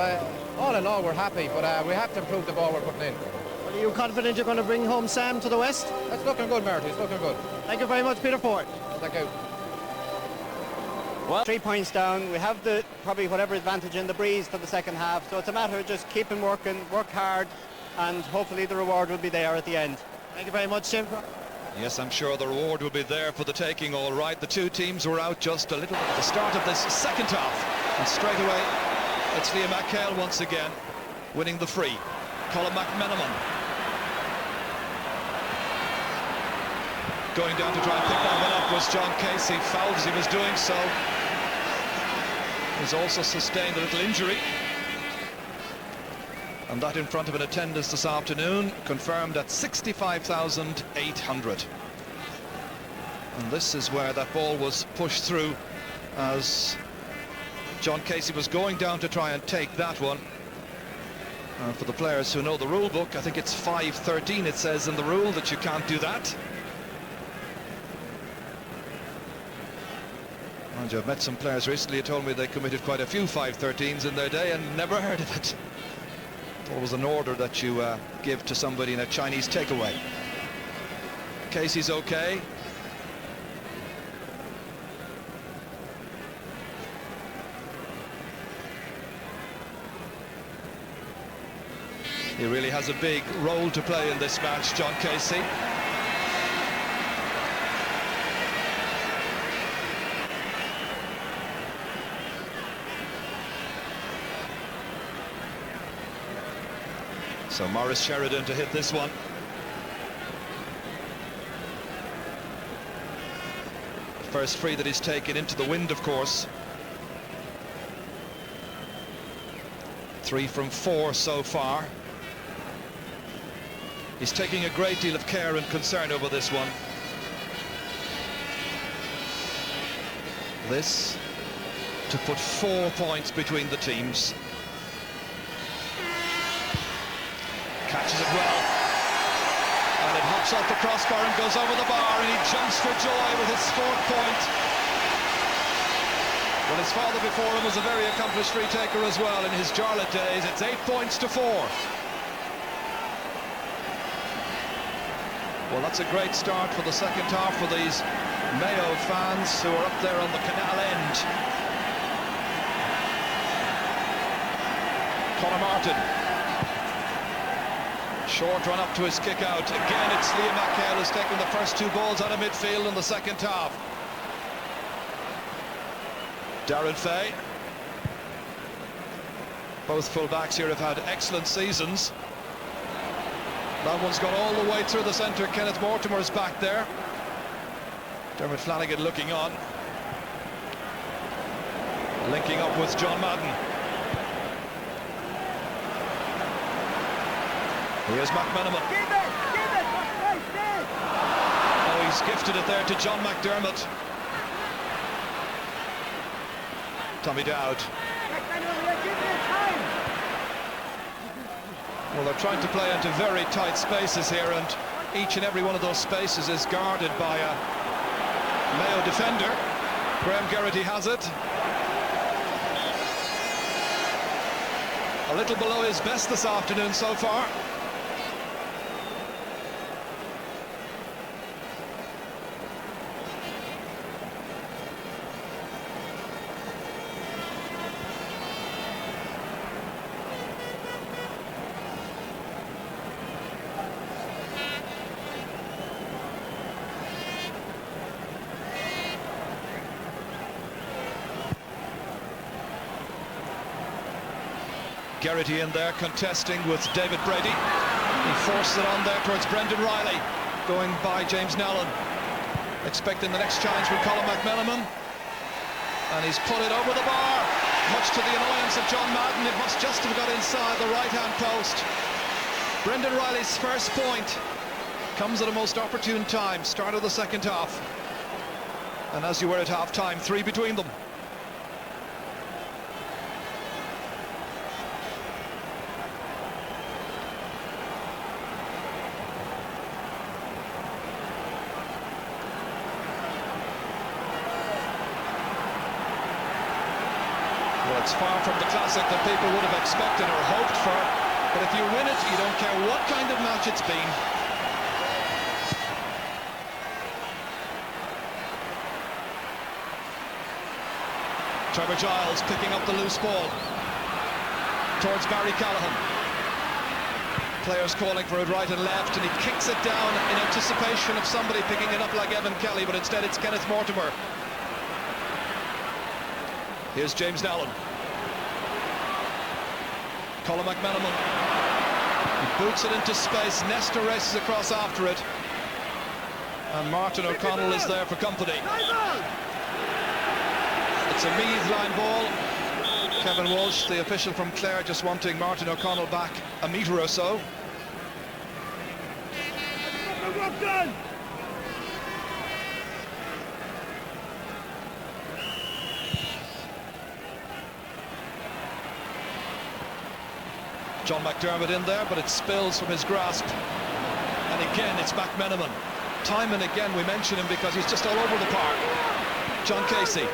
all in all, we're happy, but we have to improve the ball we're putting in. Well, are you confident you're going to bring home Sam to the West? It's looking good, Marty. It's looking good. Thank you very much, Peter Ford. Thank you. Well, 3 points down. We have probably whatever advantage in the breeze for the second half. So it's a matter of just keeping working, work hard, and hopefully the reward will be there at the end. Thank you very much, Tim. Yes, I'm sure the reward will be there for the taking, all right. The 2 teams were out just a little bit at the start of this second half. And straight away, it's Liam McHale once again winning the free. Colin McMenamin going down to try and pick that one up was John Casey. Fouled as he was doing so. He's also sustained a little injury. And that in front of an attendance this afternoon, confirmed at 65,800. And this is where that ball was pushed through as John Casey was going down to try and take that one. For the players who know the rule book, I think it's 5:13 it says in the rule that you can't do that. Mind you, I've met some players recently who told me they committed quite a few 5-13s in their day and never heard of it. It's always an order that you give to somebody in a Chinese takeaway. Casey's okay. He really has a big role to play in this match, John Casey. So Maurice Sheridan to hit this one. First free that he's taken into the wind, of course. 3 from 4 so far. He's taking a great deal of care and concern over this one. This to put 4 points between the teams. Catches it well, and it hops off the crossbar and goes over the bar, and he jumps for joy with his 4th point. Well, his father before him was a very accomplished free taker as well in his Jarlath days. It's 8 points to 4. Well, that's a great start for the second half for these Mayo fans who are up there on the canal end. Conor Martin. Short run up to his kick out. Again, it's Liam McHale who's taken the first 2 balls out of midfield in the second half. Darren Fay. Both full-backs here have had excellent seasons. That one's gone all the way through the centre. Kenneth Mortimer's back there. Dermot Flanagan looking on. Linking up with John Madden. Here's McMenamin. Oh, he's gifted it there to John McDermott. Tommy Dowd. Well, they're trying to play into very tight spaces here, and each and every one of those spaces is guarded by a Mayo defender. Graham Geraghty has it. A little below his best this afternoon so far. Geraghty in there contesting with David Brady. He forced it on there towards Brendan Riley, going by James Nellen. Expecting the next challenge from Colin McMenamin. And he's put it over the bar. Much to the annoyance of John Madden, it must just have got inside the right-hand post. Brendan Riley's first point comes at a most opportune time, start of the second half. And as you were at half-time, 3 between them. It's far from the classic that people would have expected or hoped for, but if you win it, you don't care what kind of match it's been. Trevor Giles picking up the loose ball towards Barry Callaghan. Players calling for it right and left, and he kicks it down in anticipation of somebody picking it up like Evan Kelly, but instead it's Kenneth Mortimer. Here's James Nellen. Colin McMenamin. He boots it into space. Nestor races across after it. And Martin O'Connell is there for company. It's a Meath line ball. Kevin Walsh, the official from Clare, just wanting Martin O'Connell back a metre or so. John McDermott in there, but it spills from his grasp. And again, it's McMenamin. Time and again we mention him because he's just all over the park. John Casey.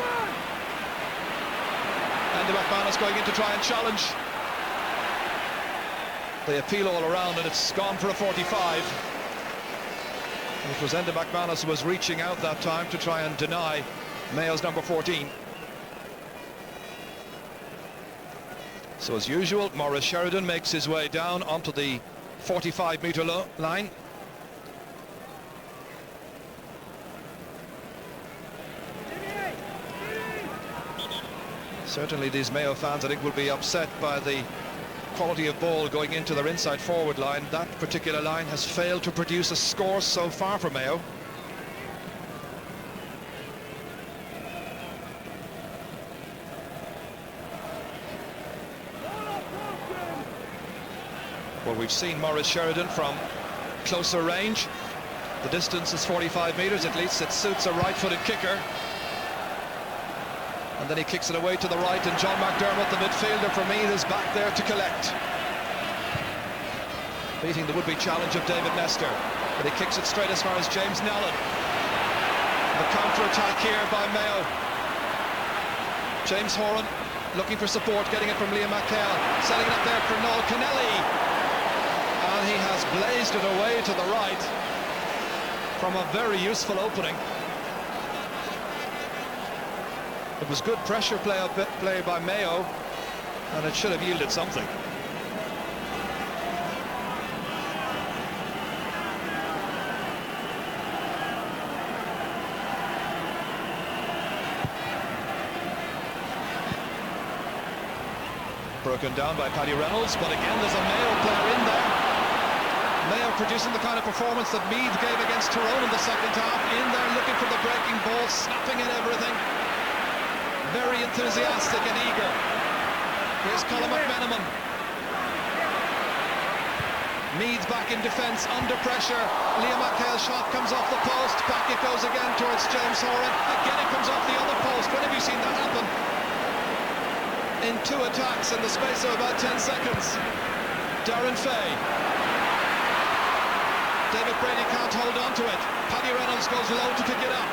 Enda McManus going in to try and challenge. They appeal all around and it's gone for a 45. It was Enda McManus who was reaching out that time to try and deny Mayo's number 14. So as usual, Maurice Sheridan makes his way down onto the 45-metre line. Certainly these Mayo fans, I think, will be upset by the quality of ball going into their inside forward line. That particular line has failed to produce a score so far for Mayo. Well, we've seen Maurice Sheridan from closer range. The distance is 45 metres, at least it suits a right-footed kicker. And then he kicks it away to the right, and John McDermott, the midfielder for Meath, is back there to collect. Beating the would-be challenge of David Nestor. But he kicks it straight as far as James Nellen. The counter-attack here by Mayo. James Horan looking for support, getting it from Liam McHale. Setting it up there for Noel Kennelly. And he has blazed it away to the right from a very useful opening. It was good pressure play by Mayo, and it should have yielded something. Broken down by Paddy Reynolds, but again there's a Mayo player in there. Mayo producing the kind of performance that Meath gave against Tyrone in the second half. In there looking for the breaking ball, snapping at everything. Very enthusiastic and eager. Here's Colin McMenamin. Meath back in defence, under pressure. Liam McHale's shot comes off the post. Back it goes again towards James Horan. Again it comes off the other post. When have you seen that happen? In two attacks in the space of about 10 seconds. Darren Fay. David Brady can't hold on to it. Paddy Reynolds goes low to pick it up.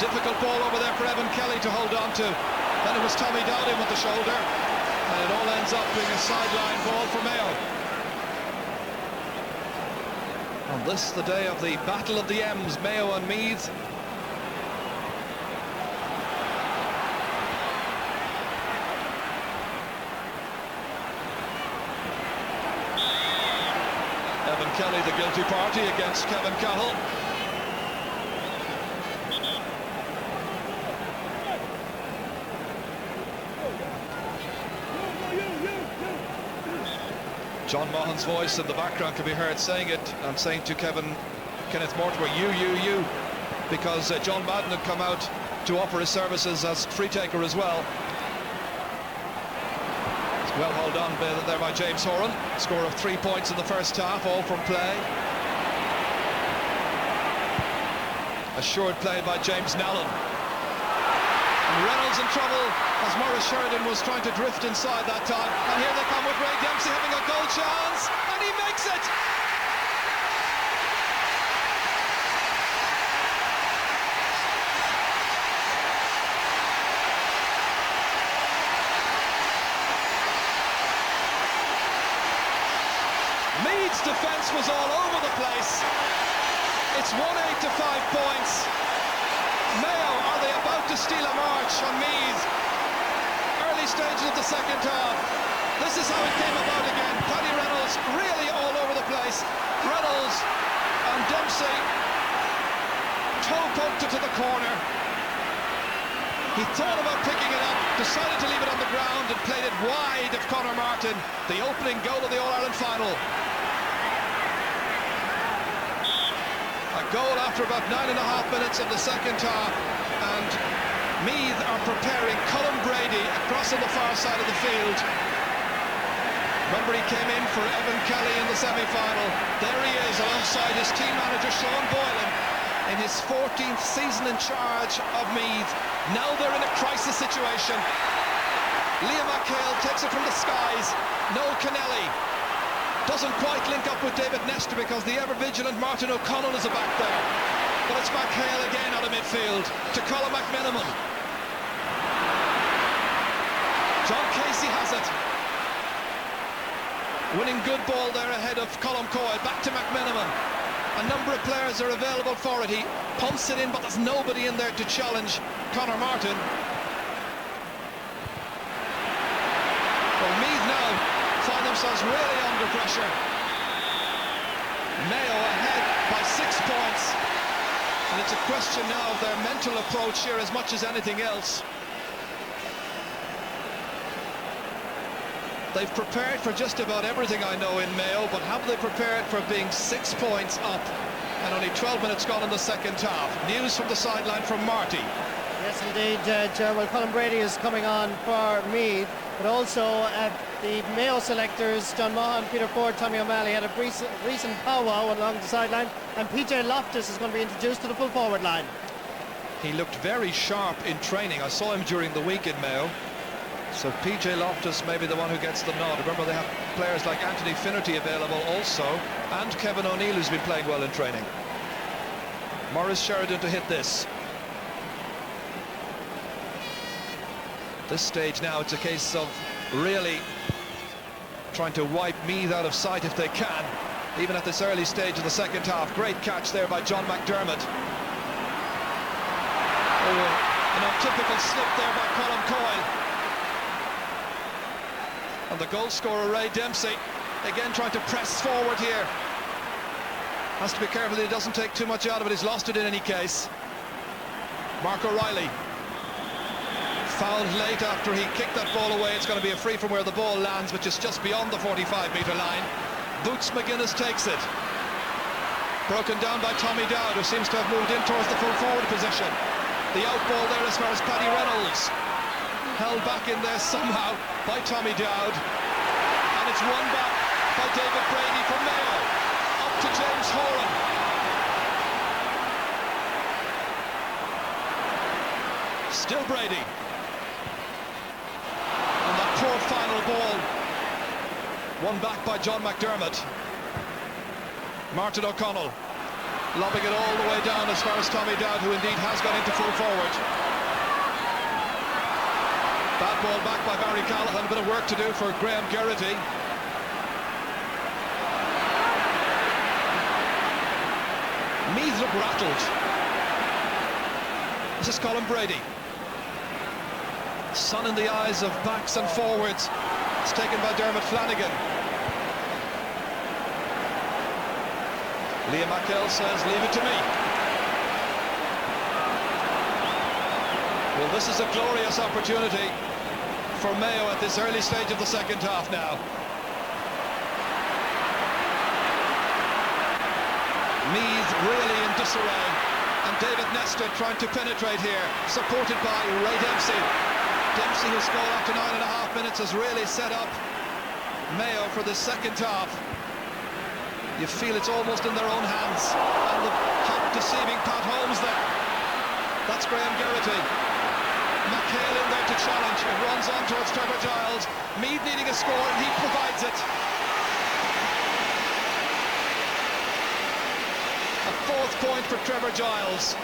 Difficult ball over there for Evan Kelly to hold on to. Then it was Tommy Dowding with the shoulder. And it all ends up being a sideline ball for Mayo. On this, the day of the Battle of the M's, Mayo and Meath. Evan Kelly, the guilty party, against Kevin Cahill. John Mahon's voice in the background can be heard saying it, and saying to Kenneth Mortimer, you, because John Madden had come out to offer his services as free taker as well. It's well held on there by James Horan. Score of 3 points in the first half, all from play. Assured play by James Nellen. And Reynolds in trouble as Maurice Sheridan was trying to drift inside that time. And here they come with Ray Dempsey having a goal chance, and he makes it! Meath's defence was all over the place. It's 1-8 to 5 points. Mayo, are they about to steal a march on Meath? Early stages of the second half. This is how it came about again. Paddy Reynolds really all over the place. Reynolds and Dempsey toe poked it to the corner. He thought about picking it up, decided to leave it on the ground and played it wide of Conor Martin, the opening goal of the All-Ireland final. A goal after about 9.5 minutes of the second half, and Meath are preparing Colin Brady across on the far side of the field. Remember, he came in for Evan Kelly in the semi-final. There he is alongside his team manager Sean Boylan in his 14th season in charge of Meath. Now they're in a crisis situation. Liam McHale takes it from the skies. Noel Kennelly doesn't quite link up with David Nestor because the ever-vigilant Martin O'Connell is back there. but it's McHale again out of midfield to Colin McMenamin. John Casey has it. Winning good ball there ahead of Colm Coyle, back to McMenamin. A number of players are available for it. He pumps it in, but there's nobody in there to challenge Conor Martin. Well, Meath now find themselves really under pressure. Mayo ahead by 6 points, and it's a question now of their mental approach here as much as anything else. They've prepared for just about everything, I know, in Mayo, but have they prepared for being 6 points up and only 12 minutes gone in the second half? News from the sideline from Marty. Yes, indeed, Ger. Well, Colin Brady is coming on for Meath, but also the Mayo selectors, John Maughan, Peter Ford, Tommy O'Malley, had a recent powwow along the sideline, and PJ Loftus is going to be introduced to the full forward line. He looked very sharp in training. I saw him during the week in Mayo. So PJ Loftus may be the one who gets the nod. Remember, they have players like Anthony Finnerty available also, and Kevin O'Neill, who's been playing well in training. Maurice Sheridan to hit this. This stage now, it's a case of really trying to wipe Meath out of sight if they can, even at this early stage of the second half. Great catch there by John McDermott. Oh, an untypical slip there by Colm Coyle. And the goal scorer, Ray Dempsey, again trying to press forward here. Has to be careful that he doesn't take too much out of it. He's lost it in any case. Mark O'Reilly fouled late after he kicked that ball away. It's going to be a free from where the ball lands, which is just beyond the 45-metre line. Boots McGuinness takes it. Broken down by Tommy Dowd, who seems to have moved in towards the full forward position. The out ball there as far as Paddy Reynolds. Held back in there somehow by Tommy Dowd, and it's won back by David Brady from Mayo, up to James Horan. Still Brady, and that poor final ball won back by John McDermott. Martin O'Connell lobbing it all the way down as far as Tommy Dowd, who indeed has gone into full forward. Bad ball back by Barry Callahan, a bit of work to do for Graham Geraghty. Meath look rattled. This is Colin Brady. Sun in the eyes of backs and forwards. It's taken by Dermot Flanagan. Liam McHale says, leave it to me. Well, this is a glorious opportunity for Mayo at this early stage of the second half now. Meath really in disarray, and David Nestor trying to penetrate here, supported by Ray Dempsey. Dempsey, who scored after 9.5 minutes, has really set up Mayo for the second half. You feel it's almost in their own hands, and the hot deceiving Pat Holmes there. That's Graham Geraghty. McHale in there to challenge. It runs on towards Trevor Giles. Meath needing a score, and he provides it. A 4th point for Trevor Giles.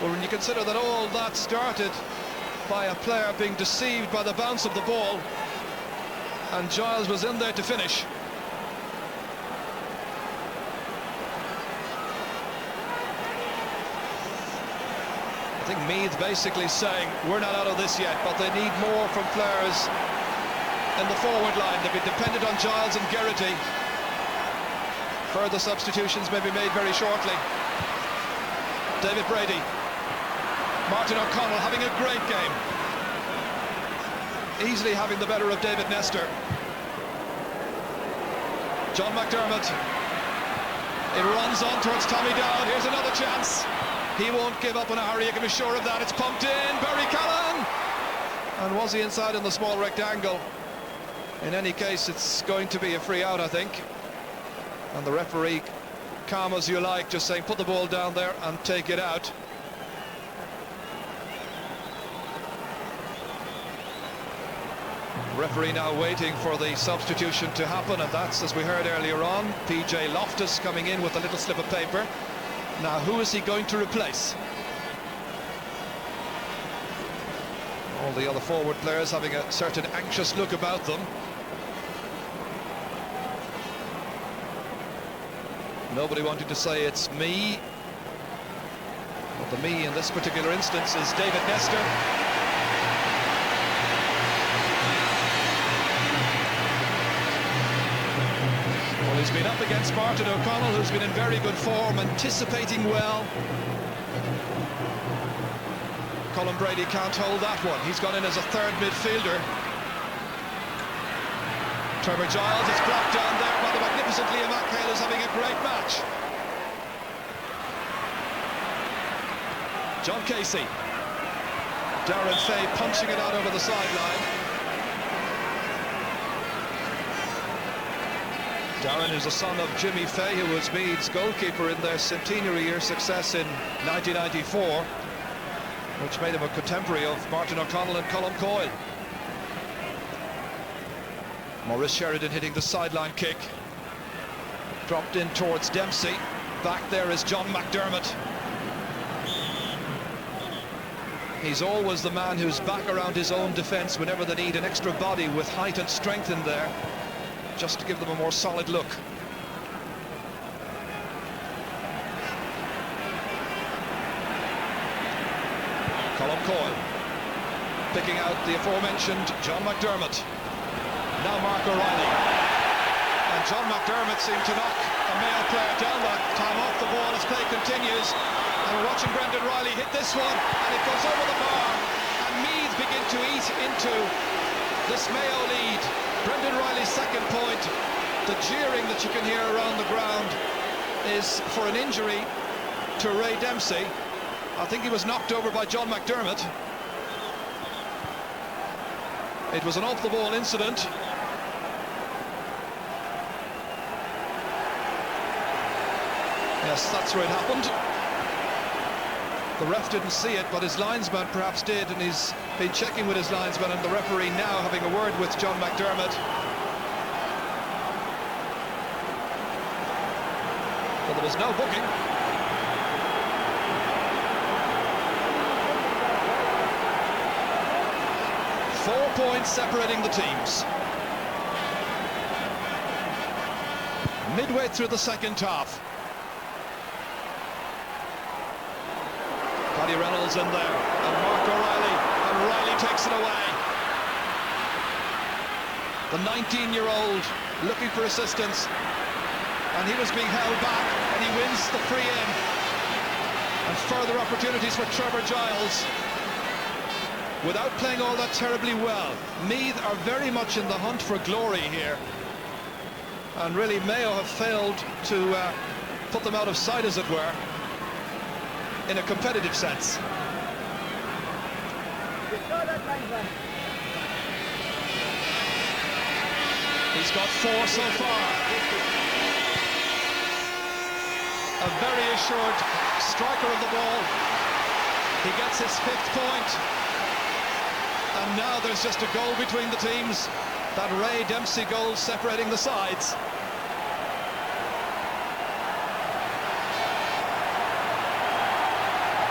Well, when you consider that all that started by a player being deceived by the bounce of the ball, and Giles was in there to finish. I think Meath basically saying, we're not out of this yet, but they need more from players in the forward line. They've been dependent on Giles and Geraghty. Further substitutions may be made very shortly. David Brady. Martin O'Connell having a great game. Easily having the better of David Nestor. John McDermott. It runs on towards Tommy Dowd. Here's another chance. He won't give up in a hurry, you can be sure of that. It's pumped in, Barry Callahan! And was he inside in the small rectangle? In any case, it's going to be a free out, I think. And the referee, calm as you like, just saying, put the ball down there and take it out. Referee now waiting for the substitution to happen, and that's, as we heard earlier on, PJ Loftus coming in with a little slip of paper. Now, who is he going to replace? All the other forward players having a certain anxious look about them. Nobody wanting to say it's me. But the me in this particular instance is David Nestor. Well, he's been up against Martin O'Connell, who's been in very good form, anticipating well. Colin Brady can't hold that one. He's gone in as a third midfielder. Trevor Giles is blocked down there by the magnificent Liam McHale, who's having a great match. John Casey. Darren Fay punching it out over the sideline. Darren is the son of Jimmy Fay, who was Meath's goalkeeper in their centenary year success in 1994, which made him a contemporary of Martin O'Connell and Colm Coyle. Maurice Sheridan hitting the sideline kick. Dropped in towards Dempsey. Back there is John McDermott. He's always the man who's back around his own defence whenever they need an extra body with height and strength in there, just to give them a more solid look. Colm Coyle picking out the aforementioned John McDermott. Now Mark O'Reilly, and John McDermott seemed to knock a Mayo player down that time off the ball as play continues, and we're watching Brendan Riley hit this one, and it goes over the bar, and Meath begin to eat into this Mayo lead. Brendan Riley's second point. The jeering that you can hear around the ground is for an injury to Ray Dempsey. I think he was knocked over by John McDermott. It was an off-the-ball incident. Yes, that's where it happened. The ref didn't see it, but his linesman perhaps did, and he's been checking with his linesman, and the referee now having a word with John McDermott. But there was no booking. Points separating the teams. Midway through the second half. Paddy Reynolds in there, and Mark O'Reilly, and Riley takes it away. The 19-year-old looking for assistance, and he was being held back, and he wins the free in. And further opportunities for Trevor Giles. Without playing all that terribly well. Meath are very much in the hunt for glory here. And really Mayo have failed to put them out of sight, as it were, in a competitive sense. He's got 4 so far. A very assured striker of the ball. He gets his 5th point. And now there's just a goal between the teams. That Ray Dempsey goal separating the sides.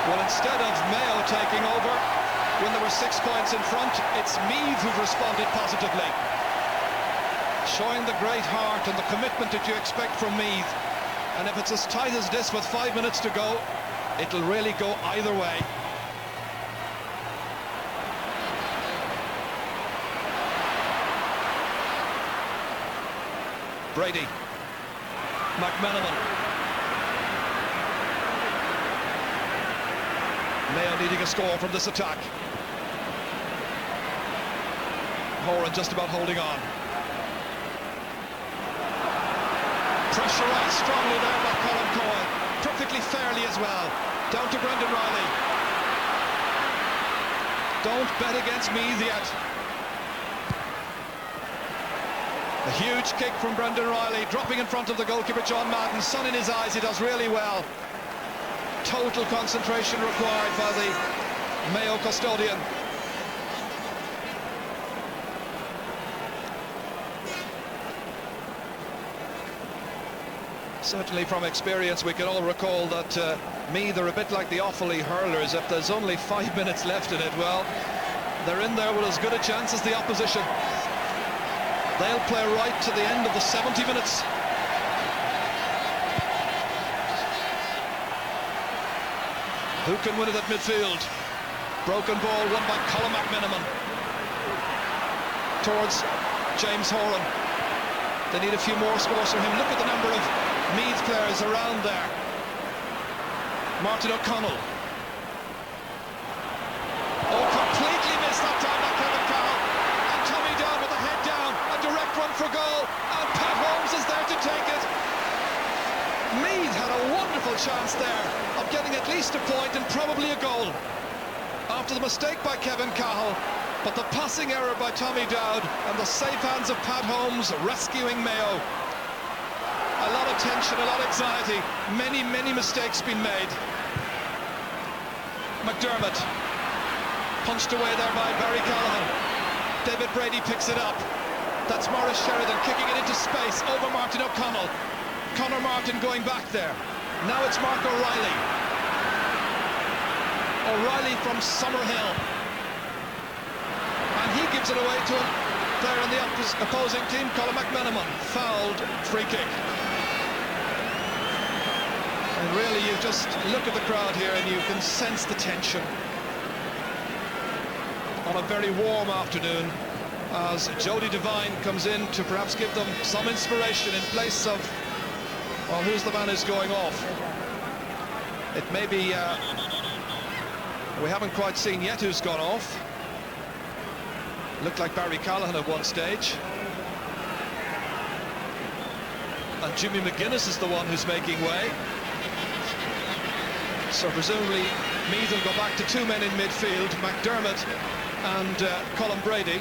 Well, instead of Mayo taking over when there were 6 points in front, it's Meath who've responded positively, showing the great heart and the commitment that you expect from Meath. And if it's as tight as this with 5 minutes to go, it'll really go either way. Brady, McMenamin. Mayo needing a score from this attack. Horan just about holding on. Pressurised strongly there by Colm Coyle. Perfectly fairly as well. Down to Brendan Riley. Don't bet against Meath yet. A huge kick from Brendan Riley, dropping in front of the goalkeeper John Madden. Sun in his eyes, he does really well. Total concentration required by the Mayo custodian. Certainly from experience we can all recall that Meath are a bit like the Offaly hurlers. If there's only 5 minutes left in it, well, they're in there with as good a chance as the opposition. They'll play right to the end of the 70 minutes. Who can win it at midfield? Broken ball won by Colin McMiniman towards James Horan. They need a few more scores from him. Look at the number of Meath players around there. Martin O'Connell. Oh, completely missed that time by Kevin Cahill. And Tommy Dowd with the head down. A direct run for goal. And Pat Holmes is there to take it. Meath had a wonderful chance there of getting at least a point and probably a goal. After the mistake by Kevin Cahill, but the passing error by Tommy Dowd and the safe hands of Pat Holmes rescuing Mayo. A lot of tension, a lot of anxiety, many mistakes been made. McDermott punched away there by Barry Callahan. David Brady picks it up. That's Maurice Sheridan kicking it into space over Martin O'Connell. Conor Martin going back there. Now it's Mark O'Reilly. O'Reilly from Summerhill. And he gives it away to a player in the opposing team, Colin McMiniman. Fouled, free kick. And really, you just look at the crowd here and you can sense the tension on a very warm afternoon as Jody Devine comes in to perhaps give them some inspiration in place of, well, who's the man who's going off? It may be, we haven't quite seen yet who's gone off. Looked like Barry Callahan at one stage. And Jimmy McGuinness is the one who's making way. So presumably Meath will go back to two men in midfield, McDermott and Colin Brady.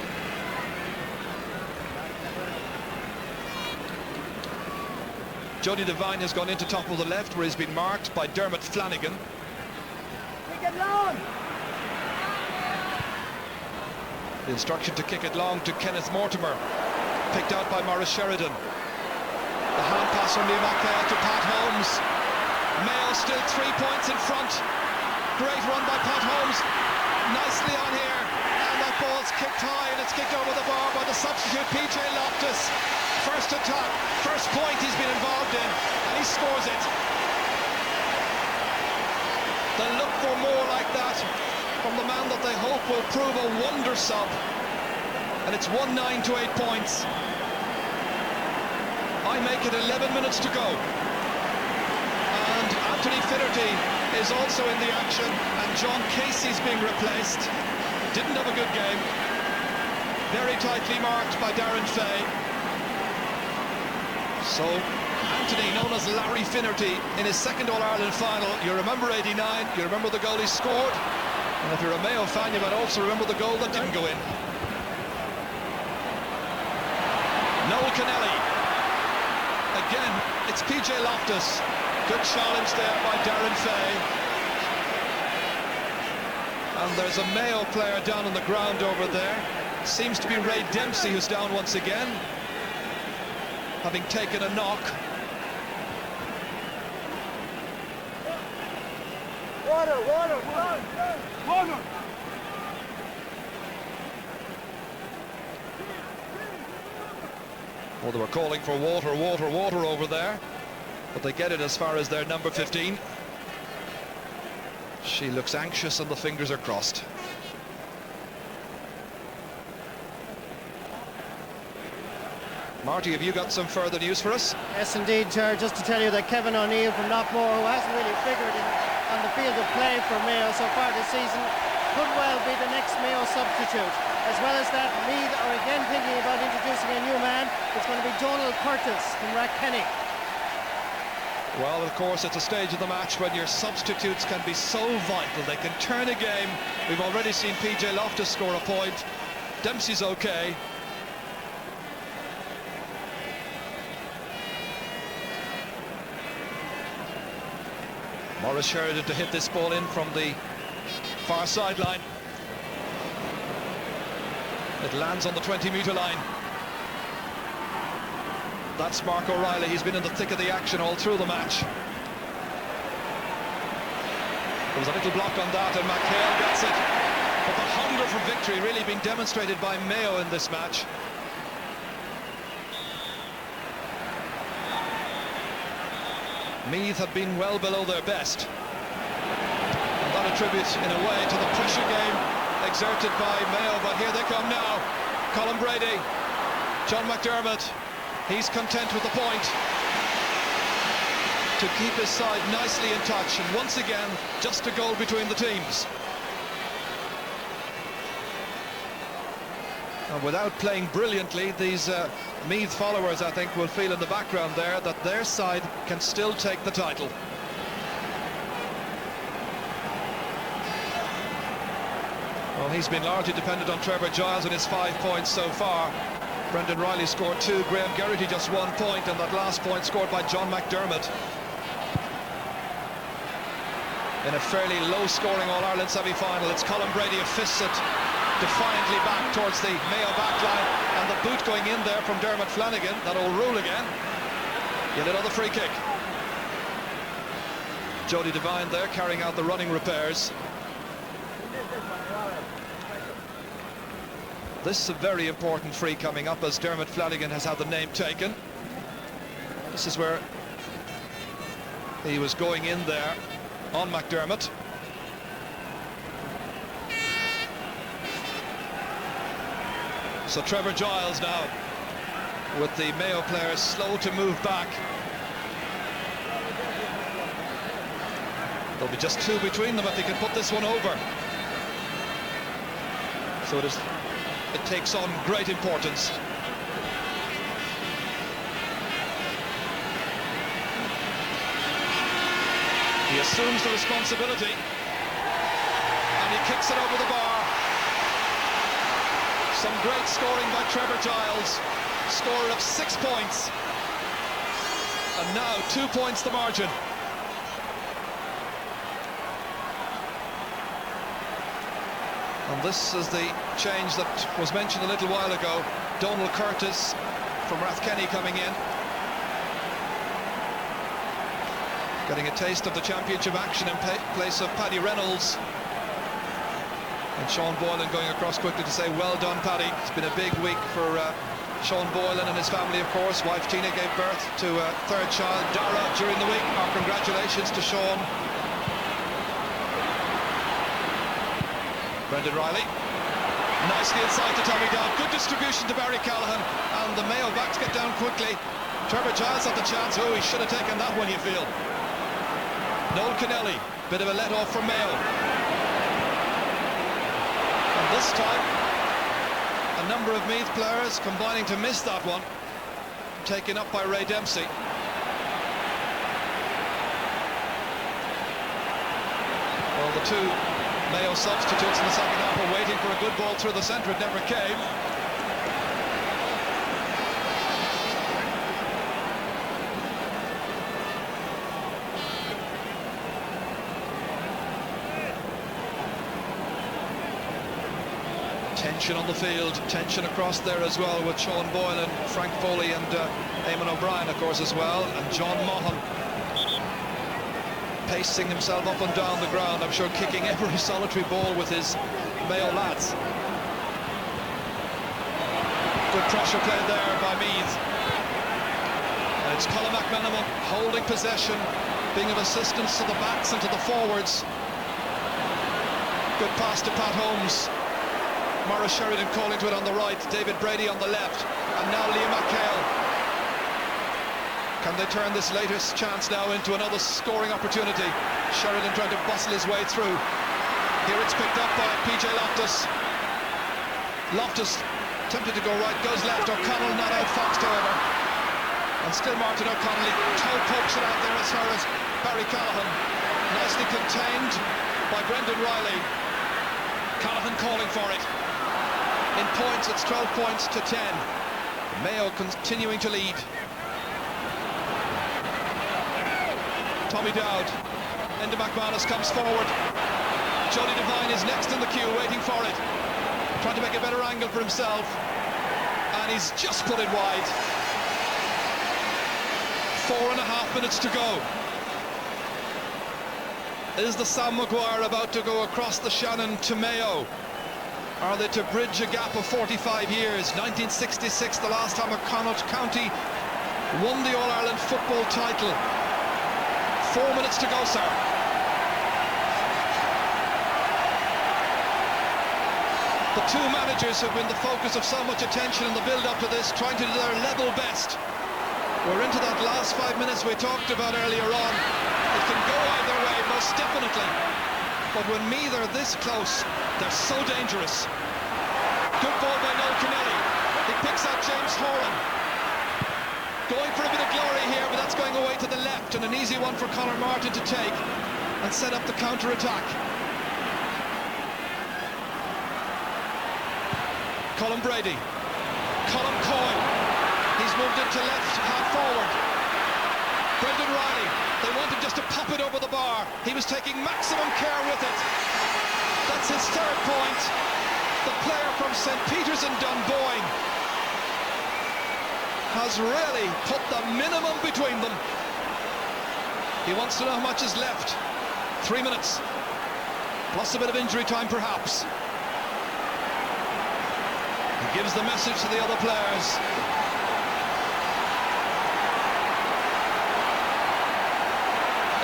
Jody Devine has gone into top of the left where he's been marked by Dermot Flanagan. Kick it long. The instruction to kick it long to Kenneth Mortimer, picked out by Maurice Sheridan. The hand pass from Liam McHale to Pat Holmes. Mayo still 3 points in front. Great run by Pat Holmes. Nicely on here. And that ball's kicked high and it's kicked over the bar by the substitute PJ Loftus. First attack, first point he's been involved in, and he scores it. They'll look for more like that from the man that they hope will prove a wonder sub. And it's 1-9 to 8 points. I make it 11 minutes to go. And Anthony Finnerty is also in the action, and John Casey's being replaced. Didn't have a good game. Very tightly marked by Darren Fay. So Anthony, known as Larry Finnerty, in his second All-Ireland final. You remember 89, you remember the goal he scored, and if you're a Mayo fan you might also remember the goal that didn't go in. Noel Kennelly. Again, it's PJ Loftus. Good challenge there by Darren Fay. And there's a Mayo player down on the ground over there. Seems to be Ray Dempsey who's down once again, having taken a knock. Water. Well, they were calling for water over there, but they get it as far as their number 15. She looks anxious and the fingers are crossed. Marty, have you got some further news for us? Yes, indeed, Ger. Just to tell you that Kevin O'Neill from Knockmore, who hasn't really figured on the field of play for Mayo so far this season, could well be the next Mayo substitute. As well as that, Meath are again thinking about introducing a new man. It's going to be Donald Curtis from Rathkenny. Well, of course, it's a stage of the match when your substitutes can be so vital. They can turn a game. We've already seen PJ Loftus score a point. Dempsey's okay. Maurice Sheridan to hit this ball in from the far sideline. It lands on the 20-metre line. That's Mark O'Reilly. He's been in the thick of the action all through the match. There was a little block on that, and McHale gets it. But the hunger for victory really being demonstrated by Mayo in this match. Meath had been well below their best. And that attributes, in a way, to the pressure game exerted by Mayo. But here they come now. Colin Brady, John McDermott. He's content with the point to keep his side nicely in touch. And once again, just a goal between the teams. And without playing brilliantly, these Meath followers, I think, will feel in the background there that their side can still take the title. Well, he's been largely dependent on Trevor Giles and his 5 points so far. Brendan Riley scored 2, Graham Geraghty just 1 point, and that last point scored by John McDermott. In a fairly low-scoring All-Ireland semi-final, it's Colin Brady who fists it defiantly back towards the Mayo backline, and the boot going in there from Dermot Flanagan. That old rule again. Yet another free kick. Jody Devine there carrying out the running repairs. This is a very important free coming up, as Dermot Flanagan has had the name taken. This is where he was going in there on McDermott. So Trevor Giles now, with the Mayo players slow to move back. There'll be just 2 between them if they can put this one over. So it takes on great importance. He assumes the responsibility, and he kicks it over the bar. Some great scoring by Trevor Giles, scorer of 6 points, and now 2 points the margin. And this is the change that was mentioned a little while ago. Donald Curtis from Rathkenny coming in, getting a taste of the championship action in place of Paddy Reynolds. And Sean Boylan going across quickly to say, well done, Paddy. It's been a big week for Sean Boylan and his family, of course. Wife Tina gave birth to a 3rd child, Dara, during the week. Our congratulations to Sean. Brendan Riley, nicely inside to Tommy Dowd. Good distribution to Barry Callahan, and the Mayo backs get down quickly. Trevor Giles had the chance. Oh, he should have taken that one, you feel. Noel Kennelly, bit of a let-off from Mayo. And this time, a number of Meath players combining to miss that one. Taken up by Ray Dempsey. Well, the 2 Mayo substitutes in the second half are waiting for a good ball through the centre. It never came. Tension on the field, tension across there as well, with Sean Boylan, Frank Foley and Eamon O'Brien, of course, as well, and John Maughan pacing himself up and down the ground, I'm sure kicking every solitary ball with his Mayo lads. Good pressure play there by Meath. And it's Colin McManaman holding possession, being of assistance to the backs and to the forwards. Good pass to Pat Holmes. Maurice Sheridan calling to it on the right, David Brady on the left, and now Liam McHale. Can they turn this latest chance now into another scoring opportunity? Sheridan trying to bustle his way through. Here it's picked up by PJ Loftus. Loftus tempted to go right, goes left. O'Connell not out Fox, however. And still Martin O'Connell, toe pokes it out there as far as Barry Callahan. Nicely contained by Brendan Riley. Callahan calling for it. In points, it's 12 points to 10. Mayo continuing to lead. Tommy Dowd, Enda McManus comes forward. Jody Devine is next in the queue, waiting for it. Trying to make a better angle for himself. And he's just put it wide. 4.5 minutes to go. Is the Sam Maguire about to go across the Shannon to Mayo? Are they to bridge a gap of 45 years? 1966, the last time a Connaught County won the All-Ireland football title. 4 minutes to go, sir. The two managers have been the focus of so much attention in the build-up to this, trying to do their level best. We're into that last 5 minutes we talked about earlier on. It can go either way, most definitely. But when Meath are this close, they're so dangerous. Good ball by Noel Kennelly. He picks out James Horan. Going for a bit of glory here, but that's going away to the left, and an easy one for Conor Martin to take and set up the counter-attack. Colin Brady. Colin Coyle. He's moved into left half forward. Brendan Riley. They wanted just to pop it over the bar. He was taking maximum care with it. That's his third point. The player from St. Peter's in Dunboyne has really put the minimum between them. He wants to know how much is left. 3 minutes. Plus a bit of injury time, perhaps. He gives the message to the other players.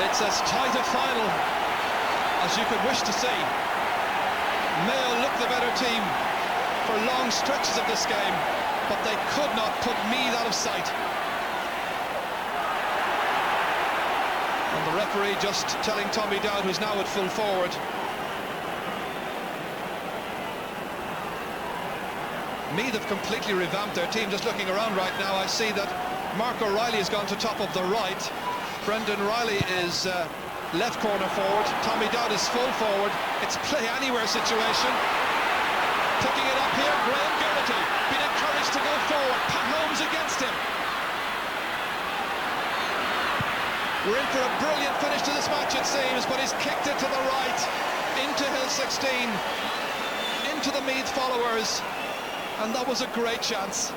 It's as tight a final as you could wish to see. Mayo looked the better team for long stretches of this game, but they could not put Meath out of sight. And the referee just telling Tommy Dowd, who's now at full forward, Meath have completely revamped their team. Just looking around right now, I see that Mark O'Reilly has gone to top of the right. Brendan Riley is left corner forward. Tommy Dowd is full forward. It's play anywhere situation. Picking it up here, Graham Geraghty being encouraged to go forward. Pat Holmes against him. We're in for a brilliant finish to this match, it seems, but he's kicked it to the right into Hill 16, into the Meath followers, and that was a great chance.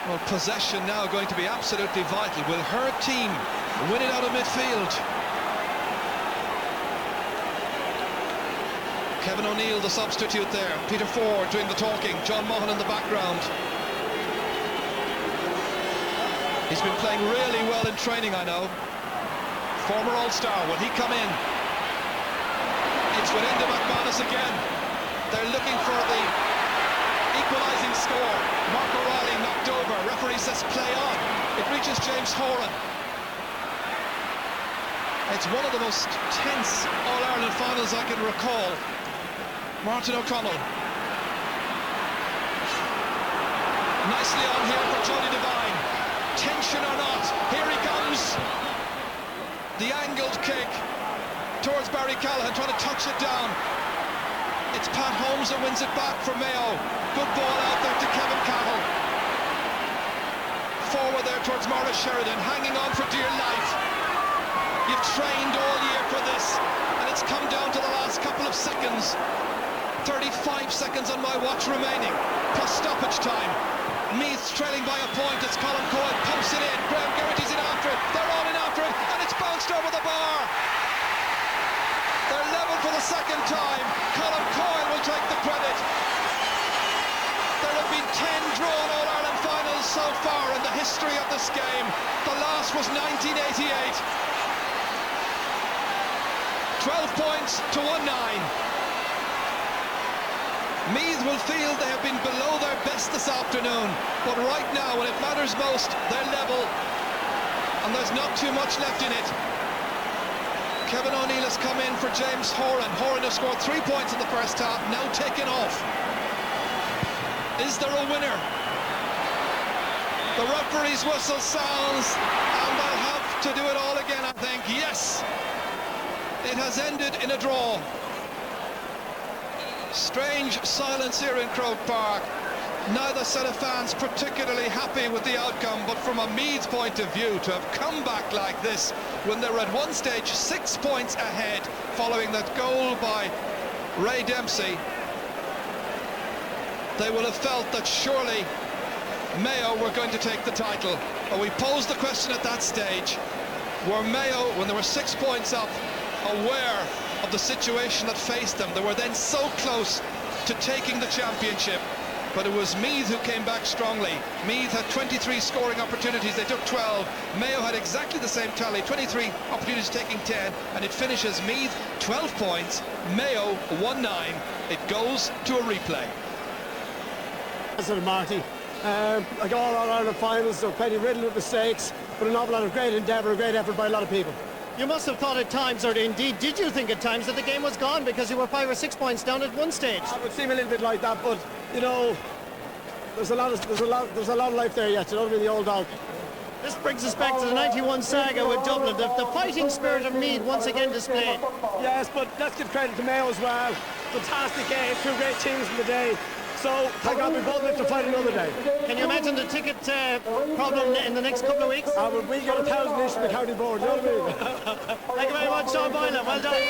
Well, possession now going to be absolutely vital. Will her team win it out of midfield? Kevin O'Neill, the substitute there. Peter Ford doing the talking. John Mohan in the background. He's been playing really well in training, I know. Former All-Star, will he come in? It's with Enda McManus again. They're looking for the equalising score. Mark O'Reilly knocked over. Referee says play on. It reaches James Horan. It's one of the most tense All-Ireland finals I can recall. Martin O'Connell. Nicely on here for Johnny Devine. Tension or not, here he comes. The angled kick towards Barry Callahan, trying to touch it down. It's Pat Holmes that wins it back for Mayo. Good ball out there to Kevin Cahill. Forward there towards Maurice Sheridan, hanging on for dear life. You've trained all year for this, and it's come down to the last couple of seconds. 35 seconds on my watch remaining, plus stoppage time. Meath trailing by a point. It's Colin Coyle, pumps it in. Graham Geraghty's in after it. They're all in after it, and it's bounced over the bar. They're level for the second time. Colin Coyle will take the credit. There have been 10 drawn All-Ireland finals so far in the history of this game. The last was 1988. 12 points to 1-9. Meath will feel they have been below their best this afternoon, but right now, when it matters most, they're level, and there's not too much left in it. Kevin O'Neill has come in for James Horan. Horan has scored 3 points in the first half, now taken off. Is there a winner? The referee's whistle sounds, and they'll have to do it all again, I think. Yes! It has ended in a draw. Strange silence here in Croke Park. Neither set of fans particularly happy with the outcome, but from a Meath point of view, to have come back like this when they were at one stage 6 points ahead following that goal by Ray Dempsey, they will have felt that surely Mayo were going to take the title. And we posed the question at that stage, were Mayo, when they were 6 points up, aware of the situation that faced them? They were then so close to taking the championship, but it was Meath who came back strongly. Meath had 23 scoring opportunities, they took 12. Mayo had exactly the same tally, 23 opportunities taking 10, and it finishes Meath 12 points, Mayo 1-9. It goes to a replay. That's it, Marty. Like all Ireland finals, they're plenty riddled with mistakes, but an awful lot of great endeavour, a great effort by a lot of people. You must have thought at times, or indeed did you think at times, that the game was gone because you were 5 or 6 points down at one stage? It would seem a little bit like that, but you know, there's a lot of life there yet. You know, the old dog. This brings us back to the 91 saga with Dublin, the fighting spirit of Meath once again displayed. Yes, but let's give credit to Mayo as well. Fantastic game, two great teams in the day. So, thank God we both live to fight another day. Can you imagine the ticket problem in the next couple of weeks? We got 1,000 each from the county board, you know what I mean? Thank you very much, Sean Boylan. Well done.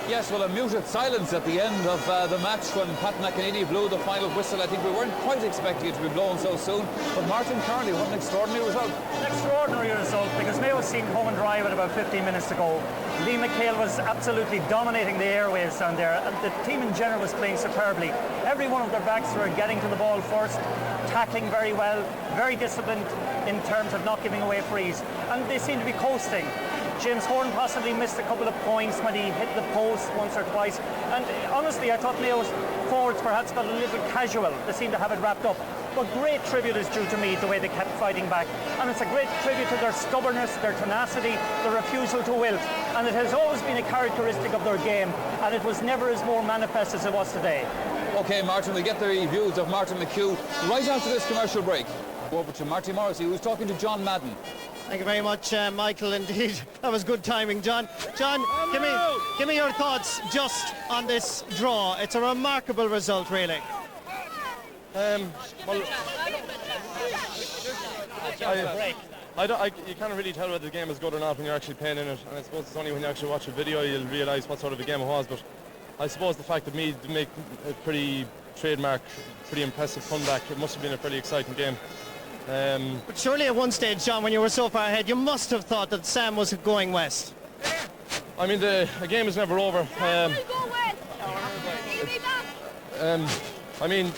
Yes, well, a muted silence at the end of the match when Pat McEnany blew the final whistle. I think we weren't quite expecting it to be blown so soon. But Martin Carney, what an extraordinary result. An extraordinary result, because Mayo seemed home and dry with about 15 minutes to go. Lee McHale was absolutely dominating the airwaves down there, and the team in general was playing superbly. Every one of their backs were getting to the ball first, tackling very well, very disciplined in terms of not giving away frees, and they seemed to be coasting. James Horn possibly missed a couple of points when he hit the post once or twice, and honestly I thought Mayo's forwards perhaps got a little casual. They seemed to have it wrapped up, but great tribute is due to Meath, the way they kept fighting back, and it's a great tribute to their stubbornness, their tenacity, their refusal to wilt, and it has always been a characteristic of their game, and it was never as more manifest as it was today. OK, Martin, we get the views of Martin McHugh right after this commercial break. Over to Marty Morrissey, who's talking to John Madden. Thank you very much, Michael. Indeed, that was good timing, John. John, give me your thoughts just on this draw. It's a remarkable result, really. Well, you can't really tell whether the game is good or not when you're actually playing in it, and I suppose it's only when you actually watch a video you'll realise what sort of a game it was. But I suppose the fact that Meath make a pretty trademark, pretty impressive comeback, it must have been a pretty exciting game. But surely at one stage, John, when you were so far ahead, you must have thought that Sam was going west. I mean, the game is never over. I mean,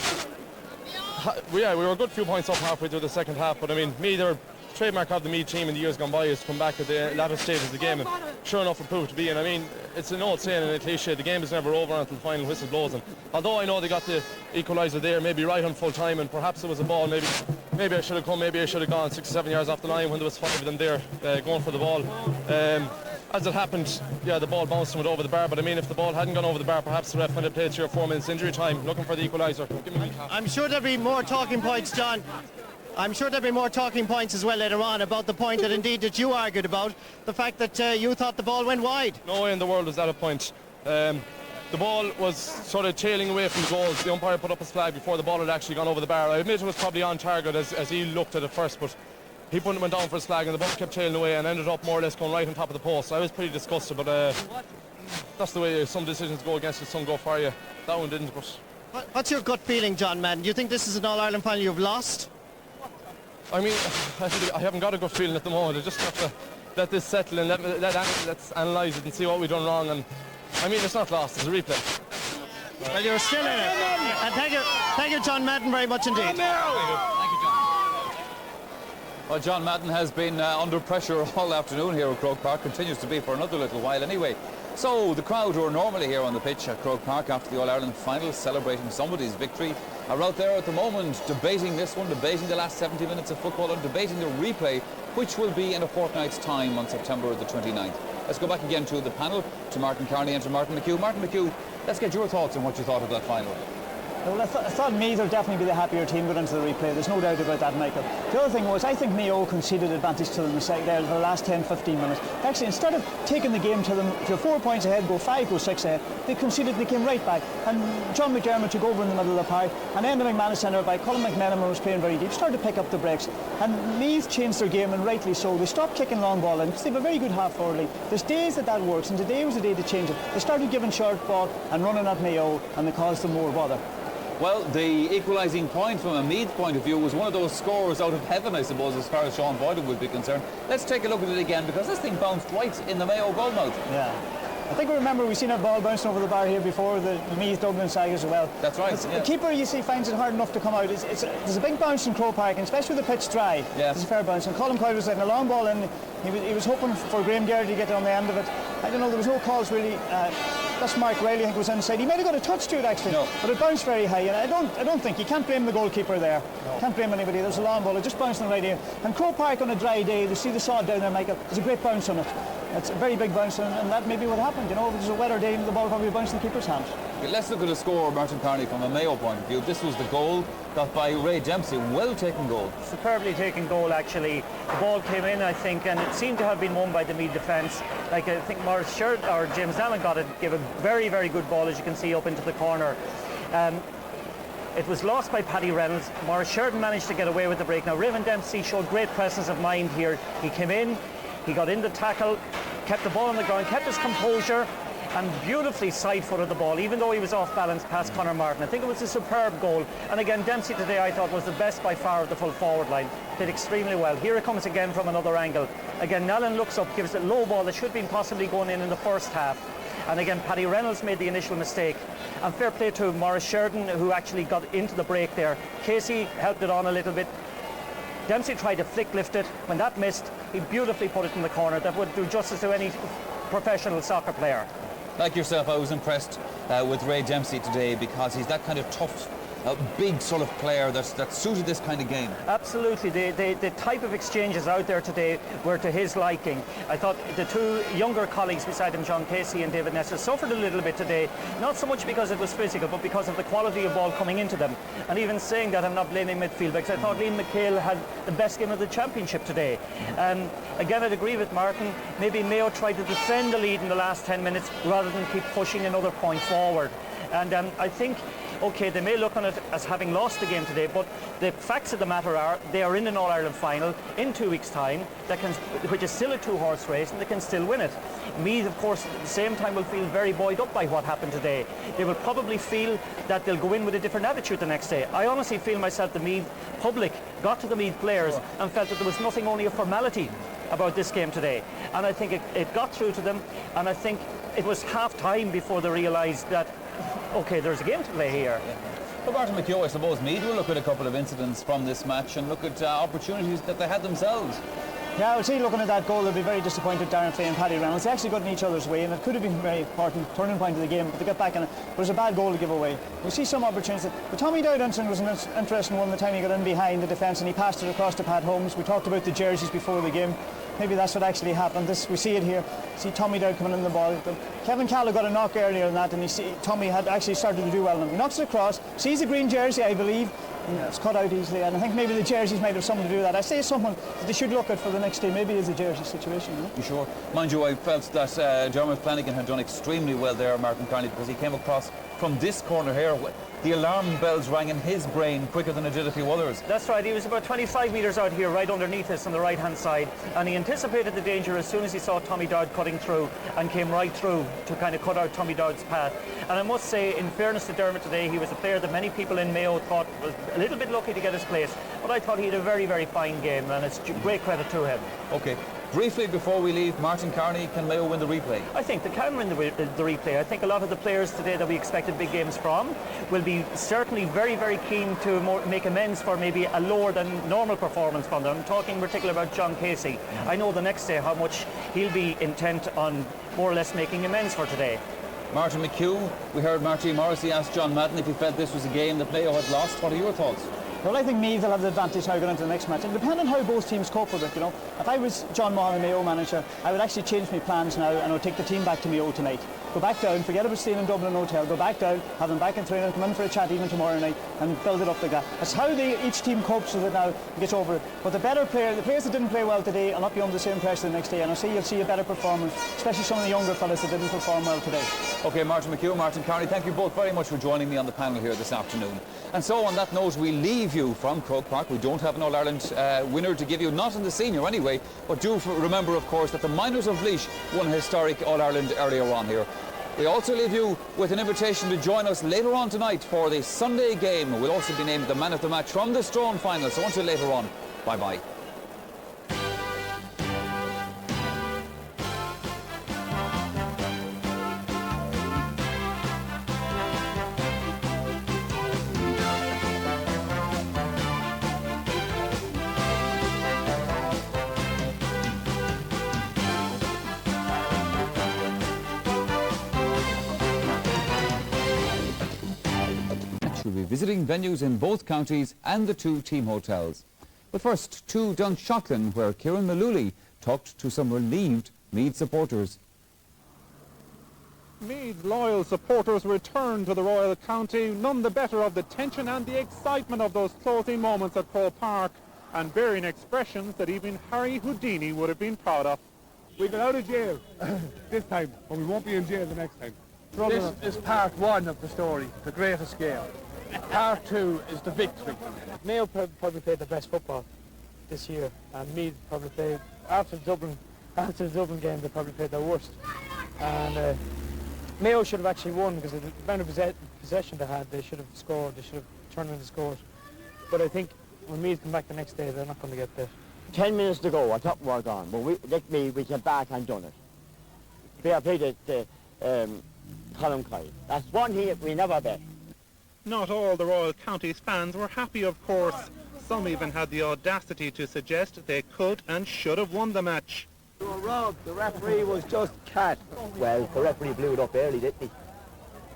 we were a good few points up halfway through the second half, but I mean, they're trademark of the Meath team in the years gone by is to come back at the latter stages of the game, and sure enough it proved to be. And I mean, it's an old saying and a cliche, the game is never over until the final whistle blows, and although I know they got the equaliser there, maybe right on full time, and perhaps it was a ball, maybe I should have come, maybe I should have gone 6 or 7 yards off the line when there was 5 of them there going for the ball. As it happened, yeah, the ball bounced and went over the bar, but I mean, if the ball hadn't gone over the bar, perhaps the ref might have played 3 or 4 minutes injury time looking for the equaliser. I'm sure there'll be more talking points, John. I'm sure there'll be more talking points as well later on about the point that indeed that you argued about, the fact that you thought the ball went wide. No way in the world was that a point. The ball was sort of tailing away from the goals. The umpire put up his flag before the ball had actually gone over the bar. I admit it was probably on target as he looked at it first, but he went down for his flag and the ball kept tailing away and ended up more or less going right on top of the post. I was pretty disgusted, but that's the way some decisions go against you, some go for you. That one didn't. But what's your gut feeling, John Madden? Do you think this is an All-Ireland final you've lost? I mean, I haven't got a good feeling at the moment. I just have to let this settle and let's analyse it and see what we've done wrong. And I mean, it's not lost, it's a replay. Well, you're still in it. And thank you, John Madden, very much indeed. Thank you, John. Well, John Madden has been under pressure all afternoon here at Croke Park, continues to be for another little while anyway. So the crowd who are normally here on the pitch at Croke Park after the All-Ireland final, celebrating somebody's victory, are out there at the moment debating this one, debating the last 70 minutes of football and debating the replay, which will be in a fortnight's time on September the 29th. Let's go back again to the panel, to Martin Carney and to Martin McHugh. Martin McHugh, let's get your thoughts on what you thought of that final. Well, I thought Meath would definitely be the happier team going into the replay. There's no doubt about that, Michael. The other thing was, I think Mayo conceded advantage to them there for the last 10-15 minutes. Actually, instead of taking the game to them, if you're 4 points ahead, go 5, go 6 ahead, they conceded, they came right back. And John McDermott took over in the middle of the park, and Enda McManus centre by Colin McMenamin was playing very deep, started to pick up the breaks. And Meath changed their game, and rightly so. They stopped kicking long ball in because they have a very good half-forward league. There's days that works, and today was the day to change it. They started giving short ball and running at Mayo, and they caused them more bother. Well, the equalising point from a Meath point of view was one of those scores out of heaven, I suppose, as far as Sean Boylan would be concerned. Let's take a look at it again, because this thing bounced right in the Mayo goalmouth. Yeah. I think we remember we've seen a ball bouncing over the bar here before, the Meath Dublin side as well. That's right. The keeper, you see, finds it hard enough to come out. There's a big bounce in Croke Park, and especially with the pitch dry. Yes. It's a fair bounce. And Colin Coyle was letting a long ball in. He was hoping for Graham Garrett to get on the end of it. I don't know, there was no calls really. That's Mark Riley, I think, was inside. He might have got a touch to it, actually. No. But it bounced very high, and I don't think you can't blame the goalkeeper there. No. Can't blame anybody. There's a long ball. It just bounced on the right ear. And Croke Park on a dry day, they see the sod down there, Michael. There's a great bounce on it. It's a very big bounce, and that may be what happened. You know, if it was a wetter day, the ball probably bounced in the keeper's hands. Okay, let's look at the score, Martin Carney, from a Mayo point of view. This was the goal got by Ray Dempsey. Well taken goal. Superbly taken goal, actually. The ball came in, I think, and it seemed to have been won by the Meath defence. Like, I think Morris Sheridan or James Allen got it, gave a very, very good ball, as you can see, up into the corner. It was lost by Paddy Reynolds. Morris Sheridan managed to get away with the break. Now, Raven Dempsey showed great presence of mind here. He came in, he got in the tackle, kept the ball on the ground, kept his composure, and beautifully side-footed the ball, even though he was off balance past Conor Martin. I think it was a superb goal. And again, Dempsey today, I thought, was the best by far of the full forward line. Did extremely well. Here it comes again from another angle. Again, Nallen looks up, gives a low ball that should have been possibly going in the first half. And again, Paddy Reynolds made the initial mistake. And fair play to Morris Sheridan, who actually got into the break there. Casey helped it on a little bit. Dempsey tried to flick lift it. When that missed, he beautifully put it in the corner. That would do justice to any professional soccer player. Like yourself, I was impressed with Ray Dempsey today, because he's that kind of tough, big sort of player that suited this kind of game. Absolutely. The type of exchanges out there today were to his liking. I thought the two younger colleagues beside him, John Casey and David Nessa, suffered a little bit today, not so much because it was physical, but because of the quality of ball coming into them. And even saying that, I'm not blaming midfield, because I thought Liam McHale had the best game of the championship today. Again, I'd agree with Martin. Maybe Mayo tried to defend the lead in the last 10 minutes rather than keep pushing another point forward. And I think, OK, they may look on it as having lost the game today, but the facts of the matter are they are in an All-Ireland final in 2 weeks' time, which is still a two-horse race, and they can still win it. Meath, of course, at the same time will feel very buoyed up by what happened today. They will probably feel that they'll go in with a different attitude the next day. I honestly feel myself the Meath public got to the Meath players and felt that there was nothing, only a formality about this game today. And I think it got through to them, and I think it was half-time before they realised that, OK, there's a game to play here. Well, Martin McHugh, I suppose Meath will look at a couple of incidents from this match and look at opportunities that they had themselves. Yeah, I would say looking at that goal, they'll be very disappointed, Darren Fay and Paddy Reynolds. They actually got in each other's way, and it could have been a very important turning point of the game, but they got back in it. But it was a bad goal to give away. We see some opportunities. But Tommy Dowd incident was an interesting one the time he got in behind the defence and he passed it across to Pat Holmes. We talked about the jerseys before the game. Maybe that's what actually happened. We see it here. See Tommy Dowd coming in the ball. But Kevin Callow got a knock earlier than that, and Tommy had actually started to do well. He knocks it across, sees the green jersey, I believe. It's cut out easily, and I think maybe the jerseys might have something to do with that. I say someone that they should look at for the next day. Maybe it's a jersey situation. You know? You sure? Mind you, I felt that Dermot Flanagan had done extremely well there, Martin Carney, because he came across from this corner here. The alarm bells rang in his brain quicker than it did a few others. That's right. He was about 25 metres out here, right underneath us on the right-hand side, and he anticipated the danger as soon as he saw Tommy Dowd cutting through, and came right through to kind of cut out Tommy Dowd's path. And I must say, in fairness to Dermot today, he was a player that many people in Mayo thought was a little bit lucky to get his place, but I thought he had a very, very fine game, and it's great credit to him. OK. Briefly before we leave, Martin Carney, can Mayo win the replay? I think they can win the replay. I think a lot of the players today that we expected big games from will be certainly very, very keen to make amends for maybe a lower than normal performance from them. I'm talking in particular about John Casey. I know the next day how much he'll be intent on more or less making amends for today. Martin McHugh, we heard Marty Morrissey ask John Madden if he felt this was a game that Mayo had lost. What are your thoughts? Well, I think Meath will have the advantage now going into the next match, and depending on how both teams cope with it, you know. If I was John Mahan, the Mayo manager, I would actually change my plans now, and I would take the team back to Mayo tonight. Go back down, forget about staying in Dublin Hotel, go back down, have them back in training, come in for a chat even tomorrow night, and build it up like that. That's how each team copes with it now and gets over it. But the better player, the players that didn't play well today, will not be under the same pressure the next day, and you'll see a better performance, especially some of the younger fellas that didn't perform well today. Okay, Martin McHugh, Martin Carney, thank you both very much for joining me on the panel here this afternoon. And so on that note, we leave you from Croke Park. We don't have an All-Ireland winner to give you, not in the senior anyway, but do remember, of course, that the minors of Laois won a historic All-Ireland earlier on here. We also leave you with an invitation to join us later on tonight for the Sunday game. We'll also be named the man of the match from the Strone final. So until later on, bye-bye. We'll be visiting venues in both counties and the two team hotels. But first, to Dunshaughlin, where Kieran Malooly talked to some relieved Meath supporters. Meath loyal supporters return to the Royal County, none the better of the tension and the excitement of those closing moments at Croke Park, and bearing expressions that even Harry Houdini would have been proud of. We got out of jail this time, but we won't be in jail the next time. This is part one of the story, the great escape. Part two is the victory. Mayo probably played the best football this year, and Meath probably played, after the Dublin game, they probably played their worst. And Mayo should have actually won, because of the amount of possession they had. They should have scored, they should have turned into scores. But I think when Meath come back the next day, they're not going to get there. 10 minutes to go, I thought we were gone, but we came back and done it. We played the Colin Kyle. That's one thing we never bet. Not all the Royal Counties fans were happy, of course. Some even had the audacity to suggest they could and should have won the match. We were robbed. The referee was just cat. Well, the referee blew it up early, didn't he?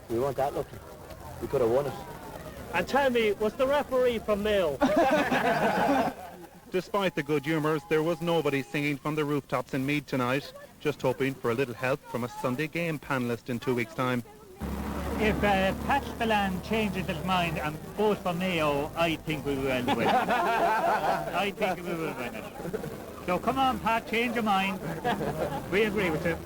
We weren't that lucky. We could have won it. And tell me, was the referee from Mayo? Despite the good humours, there was nobody singing from the rooftops in Meath tonight, just hoping for a little help from a Sunday game panellist in 2 weeks' time. If Pat Spillane changes his mind and goes for Mayo, I think we will win. I think we will win it. So come on, Pat, change your mind. We agree with you.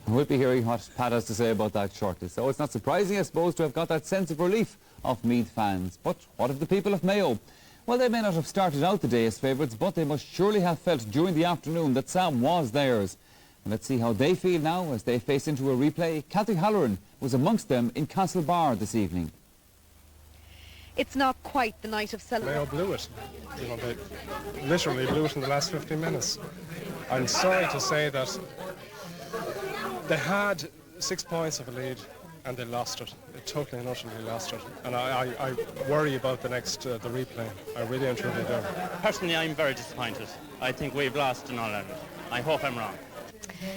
We'll be hearing what Pat has to say about that shortly. So it's not surprising, I suppose, to have got that sense of relief of Meath fans. But what of the people of Mayo? Well, they may not have started out the day as favourites, but they must surely have felt during the afternoon that Sam was theirs. And let's see how they feel now as they face into a replay. Cathy Halloran was amongst them in Castlebar this evening. It's not quite the night of celebration. Mayo blew it. You know, they literally blew it in the last 15 minutes. I'm sorry to say that they had 6 points of a lead and they lost it. They totally and utterly lost it. And I worry about the replay. I really and truly do. Personally, I'm very disappointed. I think we've lost an All-Ireland. I hope I'm wrong.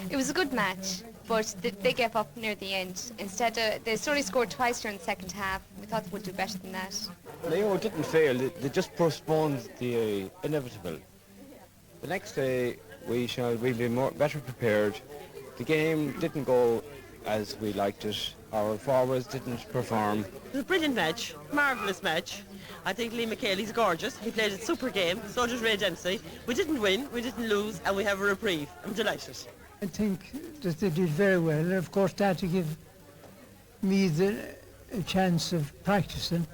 It was a good match, but they gave up near the end. Instead, they only scored twice during the second half. We thought they would do better than that. Mayo didn't fail. They just postponed the inevitable. The next day, we'll be better prepared. The game didn't go as we liked it. Our forwards didn't perform. It was a brilliant match, marvellous match. I think Lee McHale, he's gorgeous. He played a super game, so did Ray Dempsey. We didn't win, we didn't lose, and we have a reprieve. I'm delighted. I think that they did very well. And of course, that to give me a chance of practicing.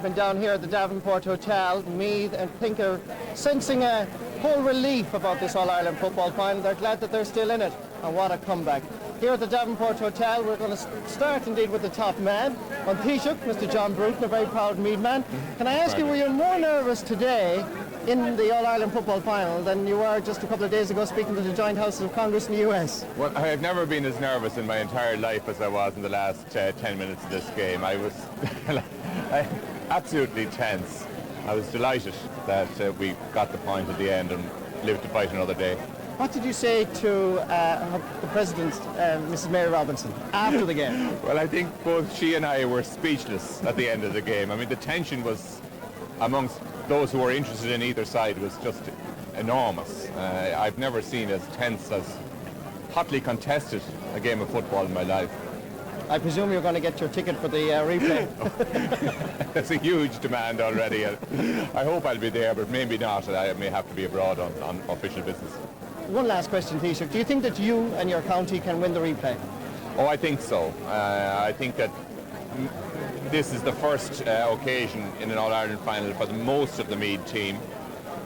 Been down here at the Davenport Hotel, Meath, and think are sensing a whole relief about this All-Ireland football final. They're glad that they're still in it, and what a comeback. Here at the Davenport Hotel, we're going to start indeed with the top man, on Taoiseach, Mr. John Bruton, a very proud Meath man. Can I ask you, were you more nervous today in the All-Ireland football final than you were just a couple of days ago speaking to the joint houses of Congress in the US? Well, I've never been as nervous in my entire life as I was in the last 10 minutes of this game. I was absolutely tense. I was delighted that we got the point at the end and lived to fight another day. What did you say to the President, Mrs. Mary Robinson, after the game? Well, I think both she and I were speechless at the end of the game. I mean, the tension was amongst those who were interested in either side was just enormous. I've never seen as tense, as hotly contested a game of football in my life. I presume you're going to get your ticket for the replay. That's a huge demand already. I hope I'll be there, but maybe not. I may have to be abroad on official business. One last question, Taoiseach. Do you think that you and your county can win the replay? Oh, I think so. I think that this is the first occasion in an All-Ireland final for most of the Meath team.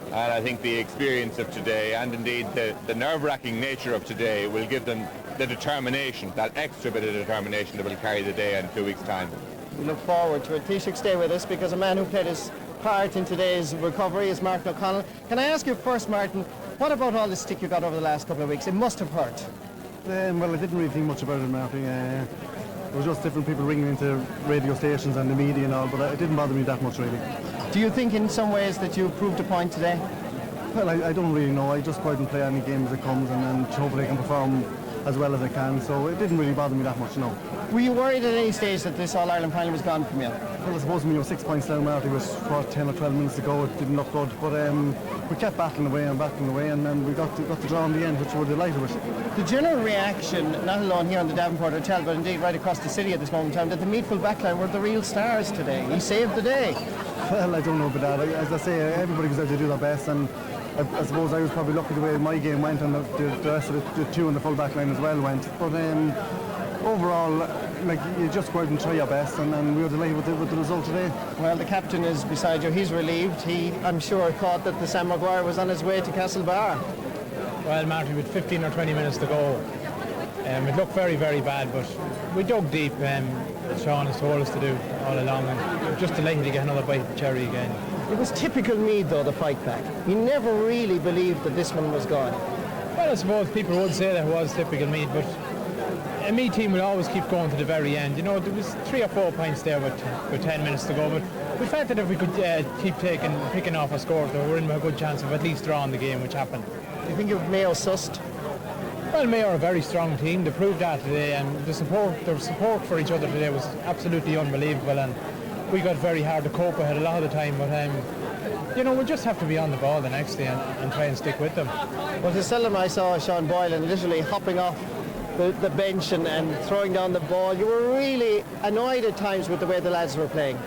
And I think the experience of today, and indeed the nerve-wracking nature of today, will give them the determination, that extra bit of determination that will carry the day in 2 weeks' time. We look forward to it. Taoiseach, stay with us, because a man who played his part in today's recovery is Martin O'Connell. Can I ask you first, Martin, what about all the stick you got over the last couple of weeks? It must have hurt. Well, I didn't really think much about it, Martin. It was just different people ringing into radio stations and the media and all, but it didn't bother me that much, really. Do you think in some ways that you proved a point today? Well, I don't really know. I just go out and play any game as it comes, and then hopefully I can perform as well as I can, so it didn't really bother me that much, no. Were you worried at any stage that this All-Ireland final was gone from you? Well, I suppose when you were 6 points down, Marty, was 10 or 12 minutes to go. It didn't look good, but we kept battling away, and then we got the draw in the end, which we were delighted with. The general reaction, not alone here on the Davenport Hotel, but indeed right across the city at this moment in time, that the Meath full backline were the real stars today. He saved the day. Well, I don't know about that. As I say, everybody was out to do their best, and I suppose I was probably lucky the way my game went, and the rest of the two in the full back line as well went. But overall, like, you just go out and try your best, and we were delighted with the result today. Well, the captain is beside you. He's relieved. He, I'm sure, thought that the Sam Maguire was on his way to Castlebar. Well, Martin, with 15 or 20 minutes to go, it looked very, very bad, but we dug deep. Sean has told us to do all along, and we're just delighted to get another bite of the cherry again. It was typical Meath, though, the fight back. He never really believed that this one was gone. Well, I suppose people would say that it was typical Meath, but a Meath team will always keep going to the very end. You know, there was 3 or 4 points there with 10 minutes to go, but we felt that if we could keep picking off our scores, we were in a good chance of at least drawing the game, which happened. Do you think of Mayo sussed? Well, Mayo are a very strong team. They proved that today, and their support for each other today was absolutely unbelievable, and we got very hard to cope with it a lot of the time, but you know, we just have to be on the ball the next day and try and stick with them. Well, to seldom I saw Sean Boylan literally hopping off the bench and throwing down the ball. You were really annoyed at times with the way the lads were playing.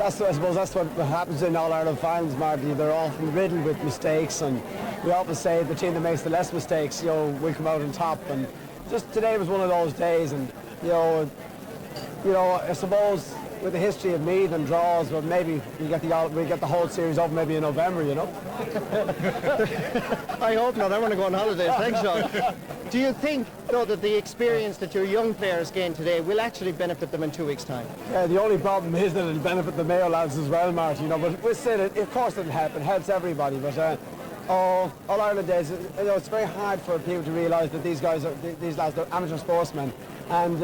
I suppose that's what happens in All-Ireland finals, Marty. They're often riddled with mistakes, and we often say the team that makes the less mistakes, you know, will come out on top. And just today was one of those days, and you know, I suppose with the history of Meath and draws, but maybe we get the whole series up maybe in November, you know. I hope not. I want to go on holidays. Thanks, Sean. Do you think, though, that the experience that your young players gained today will actually benefit them in 2 weeks' time? Yeah, the only problem is that it'll benefit the Mayo lads as well, Marty. You know, but we'll say that of course it'll help. It helps everybody. But All-Ireland days, you know, it's very hard for people to realise that these lads are amateur sportsmen, and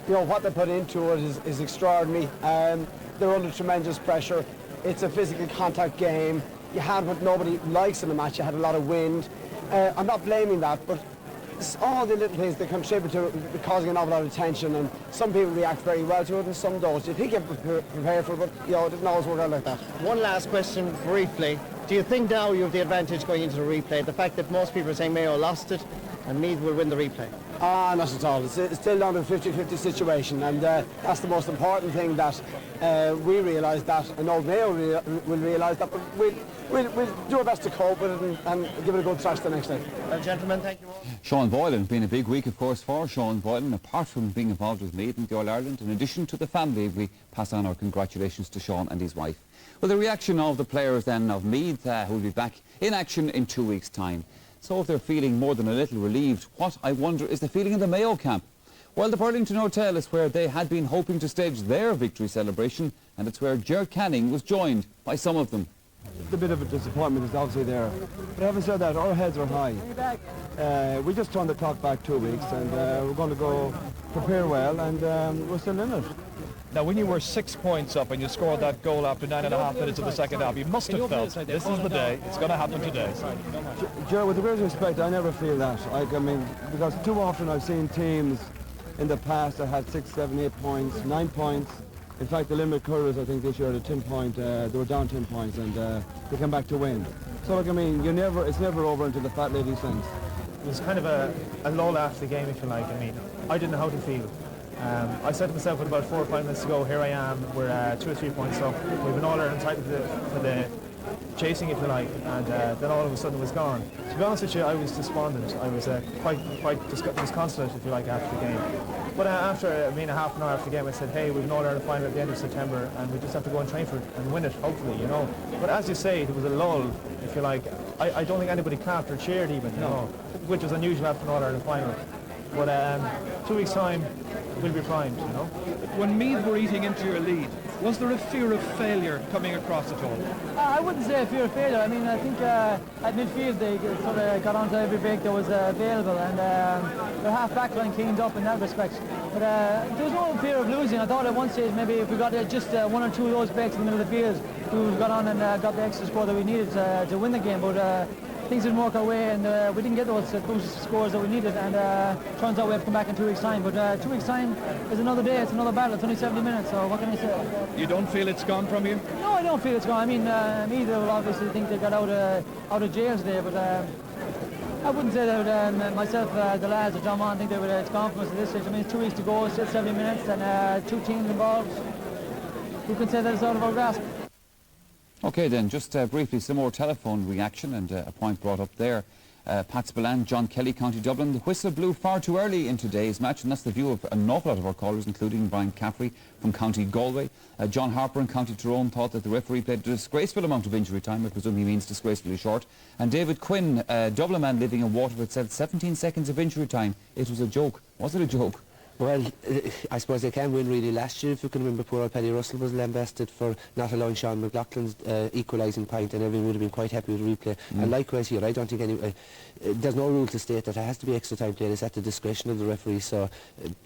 you know, what they put into it is extraordinary. They're under tremendous pressure. It's a physical contact game. You had what nobody likes in a match. You had a lot of wind. I'm not blaming that, but it's all the little things that contribute to causing an awful lot of tension, and some people react very well to it and some don't. You think you're prepared for it, but you know, it doesn't always work out like that. One last question briefly. Do you think now you have the advantage going into the replay, the fact that most people are saying Mayo lost it and Meath will win the replay? Not at all. It's still down to a 50-50 situation, and that's the most important thing that we realise that, and Old Mayo will realise that, but we'll do our best to cope with it and give it a good thrash the next day. Well, gentlemen, thank you all. Sean Boylan, been a big week, of course, for Sean Boylan. Apart from being involved with Meath and the All-Ireland, in addition to the family, we pass on our congratulations to Sean and his wife. Well, the reaction of the players then of Meath, who will be back in action in 2 weeks' time. So if they're feeling more than a little relieved, what, I wonder, is the feeling in the Mayo camp? Well, the Burlington Hotel is where they had been hoping to stage their victory celebration, and it's where Ger Canning was joined by some of them. The bit of a disappointment is obviously there. But having said that, our heads are high. We just turned the clock back 2 weeks, and we're going to go prepare well, and we're still in it. Now, when you were 6 points up and you scored that goal after 9.5 minutes of the second half, you must have felt this is the day, it's going to happen today. Joe, with the greatest respect, I never feel that. Like, I mean, because too often I've seen teams in the past that had 6, 7, 8 points, 9 points. In fact, the Limerick Currers, I think this year, had a 10 point, they were down 10 points and they came back to win. So, like, I mean, it's never over until the fat lady sings. It was kind of a lull after the game, if you like. I mean, I didn't know how to feel. I said to myself with about 4 or 5 minutes to go, here I am, we're 2 or 3 points up. We've been all entitled for the chasing, if you like, and then all of a sudden it was gone. To be honest with you, I was despondent. I was quite disconsolate, if you like, after the game. But after being a half an hour after the game, I said, hey, we've an all-Ireland final at the end of September, and we just have to go and train for it and win it, hopefully, you know. But as you say, there was a lull, if you like. I don't think anybody clapped or cheered even, you know, which was unusual after an all-Ireland final. But 2 weeks' time, we'll be primed, you know. When Meath were eating into your lead, was there a fear of failure coming across at all? I wouldn't say a fear of failure. I mean, I think at midfield they sort of got onto every break that was available, and their half back line cleaned up in that respect. But there was no fear of losing. I thought at one stage maybe if we got just 1 or 2 of those breaks in the middle of the field, we would have got on and got the extra score that we needed to win the game. But things didn't work our way, and we didn't get those boost scores that we needed, and turns out we have to come back in 2 weeks' time. But 2 weeks' time is another day, it's another battle. It's only 70 minutes, so what can I say? You don't feel it's gone from you? No, I don't feel it's gone. I mean, Meath will obviously think they got out of jail today, but I wouldn't say that myself, the lads, or John Mahon think it's gone from us at this stage. I mean, it's 2 weeks to go, still 70 minutes, and 2 teams involved. Who can say that it's out of our grasp? Okay then, just briefly some more telephone reaction and a point brought up there. Pat Spillane, John Kelly, County Dublin. The whistle blew far too early in today's match, and that's the view of an awful lot of our callers, including Brian Caffrey from County Galway. John Harper in County Tyrone thought that the referee played a disgraceful amount of injury time. I presume he means disgracefully short. And David Quinn, a Dublin man living in Waterford, said 17 seconds of injury time. It was a joke. Was it a joke? Well, I suppose they can win really. Last year, if you can remember, poor old Paddy Russell was lambasted for not allowing Sean McLaughlin's equalising point, and everyone would have been quite happy with the replay. And likewise here, I don't think there's no rule to state that there has to be extra time played. It's at the discretion of the referee, so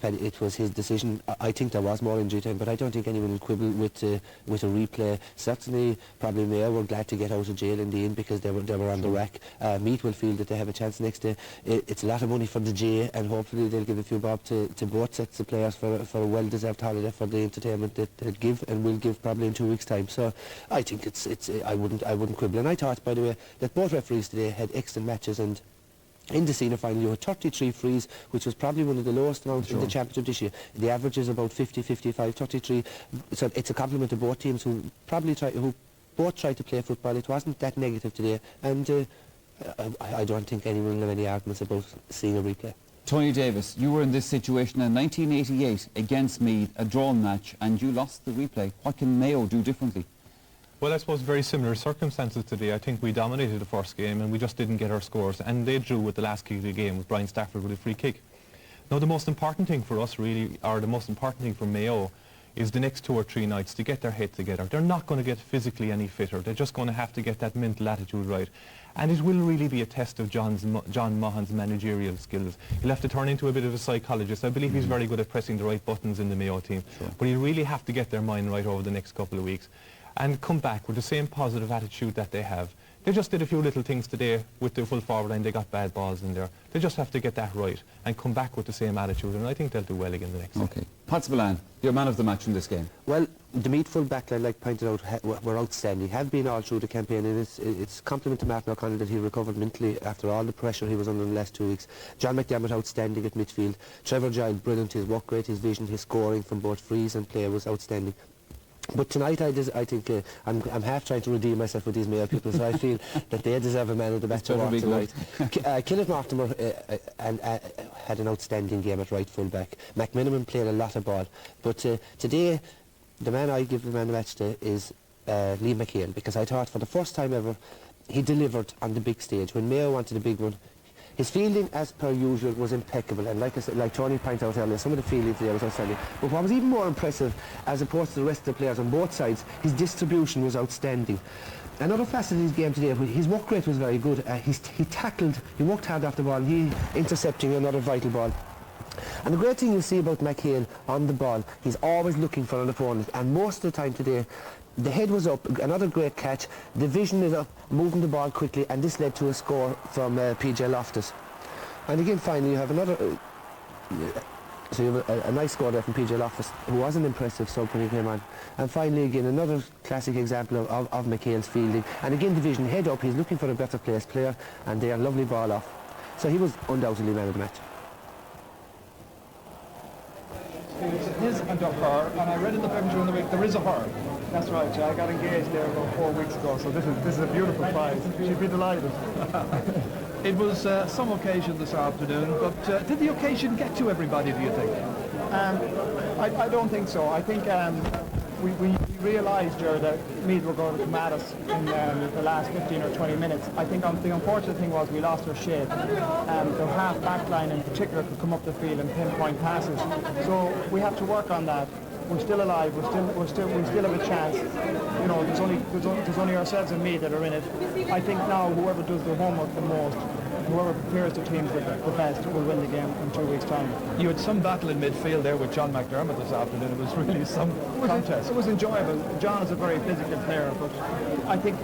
it was his decision. I think there was more injury time, but I don't think anyone will quibble with a replay. Certainly, probably Mayo were glad to get out of jail in the end because they were on the rack. Meath will feel that they have a chance next day. It's a lot of money for the J, and hopefully they'll give a few bob to both sets of players for a well-deserved holiday for the entertainment that they'll give and will give probably in 2 weeks' time. So I think I wouldn't quibble. And I thought, by the way, that both referees today had excellent matches, and in the senior final you had 33 frees, which was probably one of the lowest amounts in the championship this year. The average is about 50, 55, 33. So it's a compliment to both teams who both tried to play football. It wasn't that negative today, and I don't think anyone will have any arguments about seeing a replay. Tony Davis, you were in this situation in 1988 against Meath, a drawn match, and you lost the replay. What can Mayo do differently? Well, I suppose very similar circumstances today. I think we dominated the first game and we just didn't get our scores, and they drew with the last kick of the game with Brian Stafford with a free kick. Now the most important thing for us really, or the most important thing for Mayo, is the next 2 or 3 nights to get their head together. They're not going to get physically any fitter. They're just going to have to get that mental attitude right. And it will really be a test of John Mahon's managerial skills. He'll have to turn into a bit of a psychologist. I believe he's very good at pressing the right buttons in the Mayo team. Sure. But he'll really have to get their mind right over the next couple of weeks and come back with the same positive attitude that they have. They just did a few little things today with the full forward line. They got bad balls in there. They just have to get that right and come back with the same attitude, and I think they'll do well again the next Okay. Pat Spillane, you're man of the match in this game. Well, the Meath full back line, like pointed out, were outstanding, have been all through the campaign, and it's compliment to Martin O'Connell that he recovered mentally after all the pressure he was under in the last 2 weeks. John McDermott outstanding at midfield. Trevor Giles brilliant, his work rate, his vision, his scoring from both frees and play was outstanding. But tonight I think I'm half trying to redeem myself with these Mayo people, so I feel that they deserve a man of the match award tonight. Kenneth Mortimer had an outstanding game at right full back. McMiniman played a lot of ball, but today the man I give the man of the match to is Liam McHale, because I thought for the first time ever he delivered on the big stage. When Mayo wanted a big one, his fielding, as per usual, was impeccable, and like I said, like Tony pointed out earlier, some of the fielding today was outstanding. But what was even more impressive, as opposed to the rest of the players on both sides, his distribution was outstanding. Another facet of his game today, his work rate was very good. He tackled, he worked hard off the ball, he intercepting another vital ball. And the great thing you see about McHale on the ball, he's always looking for an opponent, and most of the time today, the head was up, another great catch, the vision is up, moving the ball quickly, and this led to a score from PJ Loftus. And again, finally, you have another... so you have a nice score there from PJ Loftus, who was an impressive sub when he came on. And finally, again, another classic example of McHale's fielding. And again, the vision, head up, he's looking for a better placed player, and they are lovely ball off. So he was undoubtedly man of the match. His and a her, and I read in the paper during the week there is a her. That's right, I got engaged there about 4 weeks ago, so this is a beautiful prize. She'd be delighted. It was some occasion this afternoon, but did the occasion get to everybody, do you think? I don't think so. I think we realised that Meath were going to come at us in the last 15 or 20 minutes. I think the unfortunate thing was we lost our shape. The half-back line in particular could come up the field and pinpoint passes. So we have to work on that. We're still alive. We still have a chance. You know, there's only ourselves and Meath that are in it. I think now whoever does their homework the most, whoever prepares the teams the best, will win the game in 2 weeks' time. You had some battle in midfield there with John McDermott this afternoon. It was really some contest. It was enjoyable. John is a very physical player, but I think,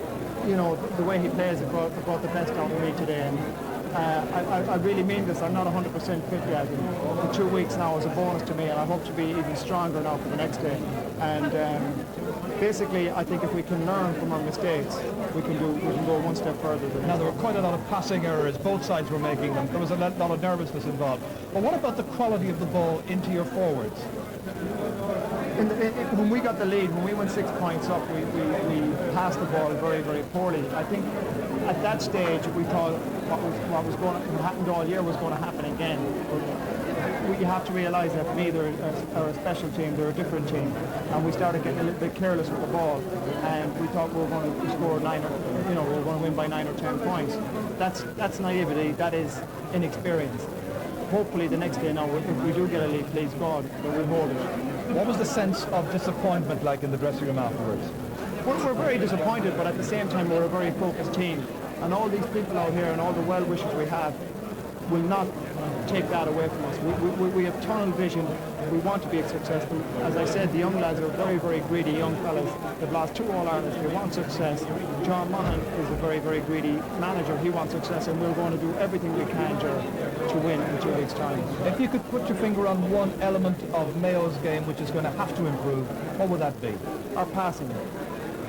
you know, the way he plays it brought the best out of me today. And I really mean this. I'm not 100% fit yet. The 2 weeks now is a bonus to me, and I hope to be even stronger now for the next day. And basically, I think if we can learn from our mistakes, we can go one step further. Now, there were quite a lot of passing errors. Both sides were making them. There was a lot of nervousness involved. But what about the quality of the ball into your forwards? When we got the lead, when we went 6 points up, we passed the ball very, very poorly. I think at that stage we thought what happened all year was going to happen again. But you have to realise that Meath are a special team, they're a different team, and we started getting a little bit careless with the ball, and we thought we were going to score we were going to win by 9 or 10 points. That's naivety. That is inexperience. Hopefully the next day now, if we do get a lead, please God, that we'll hold it. What was the sense of disappointment like in the dressing room afterwards? We're very disappointed, but at the same time we're a very focused team. And all these people out here and all the well-wishers we have will not take that away from us. We have tunnel vision. We want to be successful. As I said, the young lads are very, very greedy young fellas. They've lost 2 All-Irelands. They want success. John Monaghan is a very, very greedy manager. He wants success, and we're going to do everything we can to win in 2 weeks' time. If you could put your finger on one element of Mayo's game which is going to have to improve, what would that be? Our passing.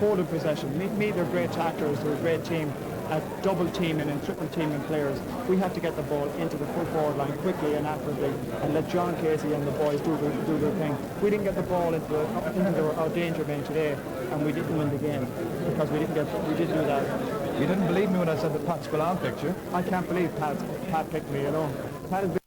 Holding possession. Meath are great tacklers. They're a great team. At double teaming and triple teaming players, we have to get the ball into the full forward line quickly and accurately, and let John Casey and the boys do their thing. We didn't get the ball into our danger zone today, and we didn't win the game because we didn't do that. You didn't believe me when I said the Pat Spillane picture. I can't believe Pat picked me. You know, Pat has been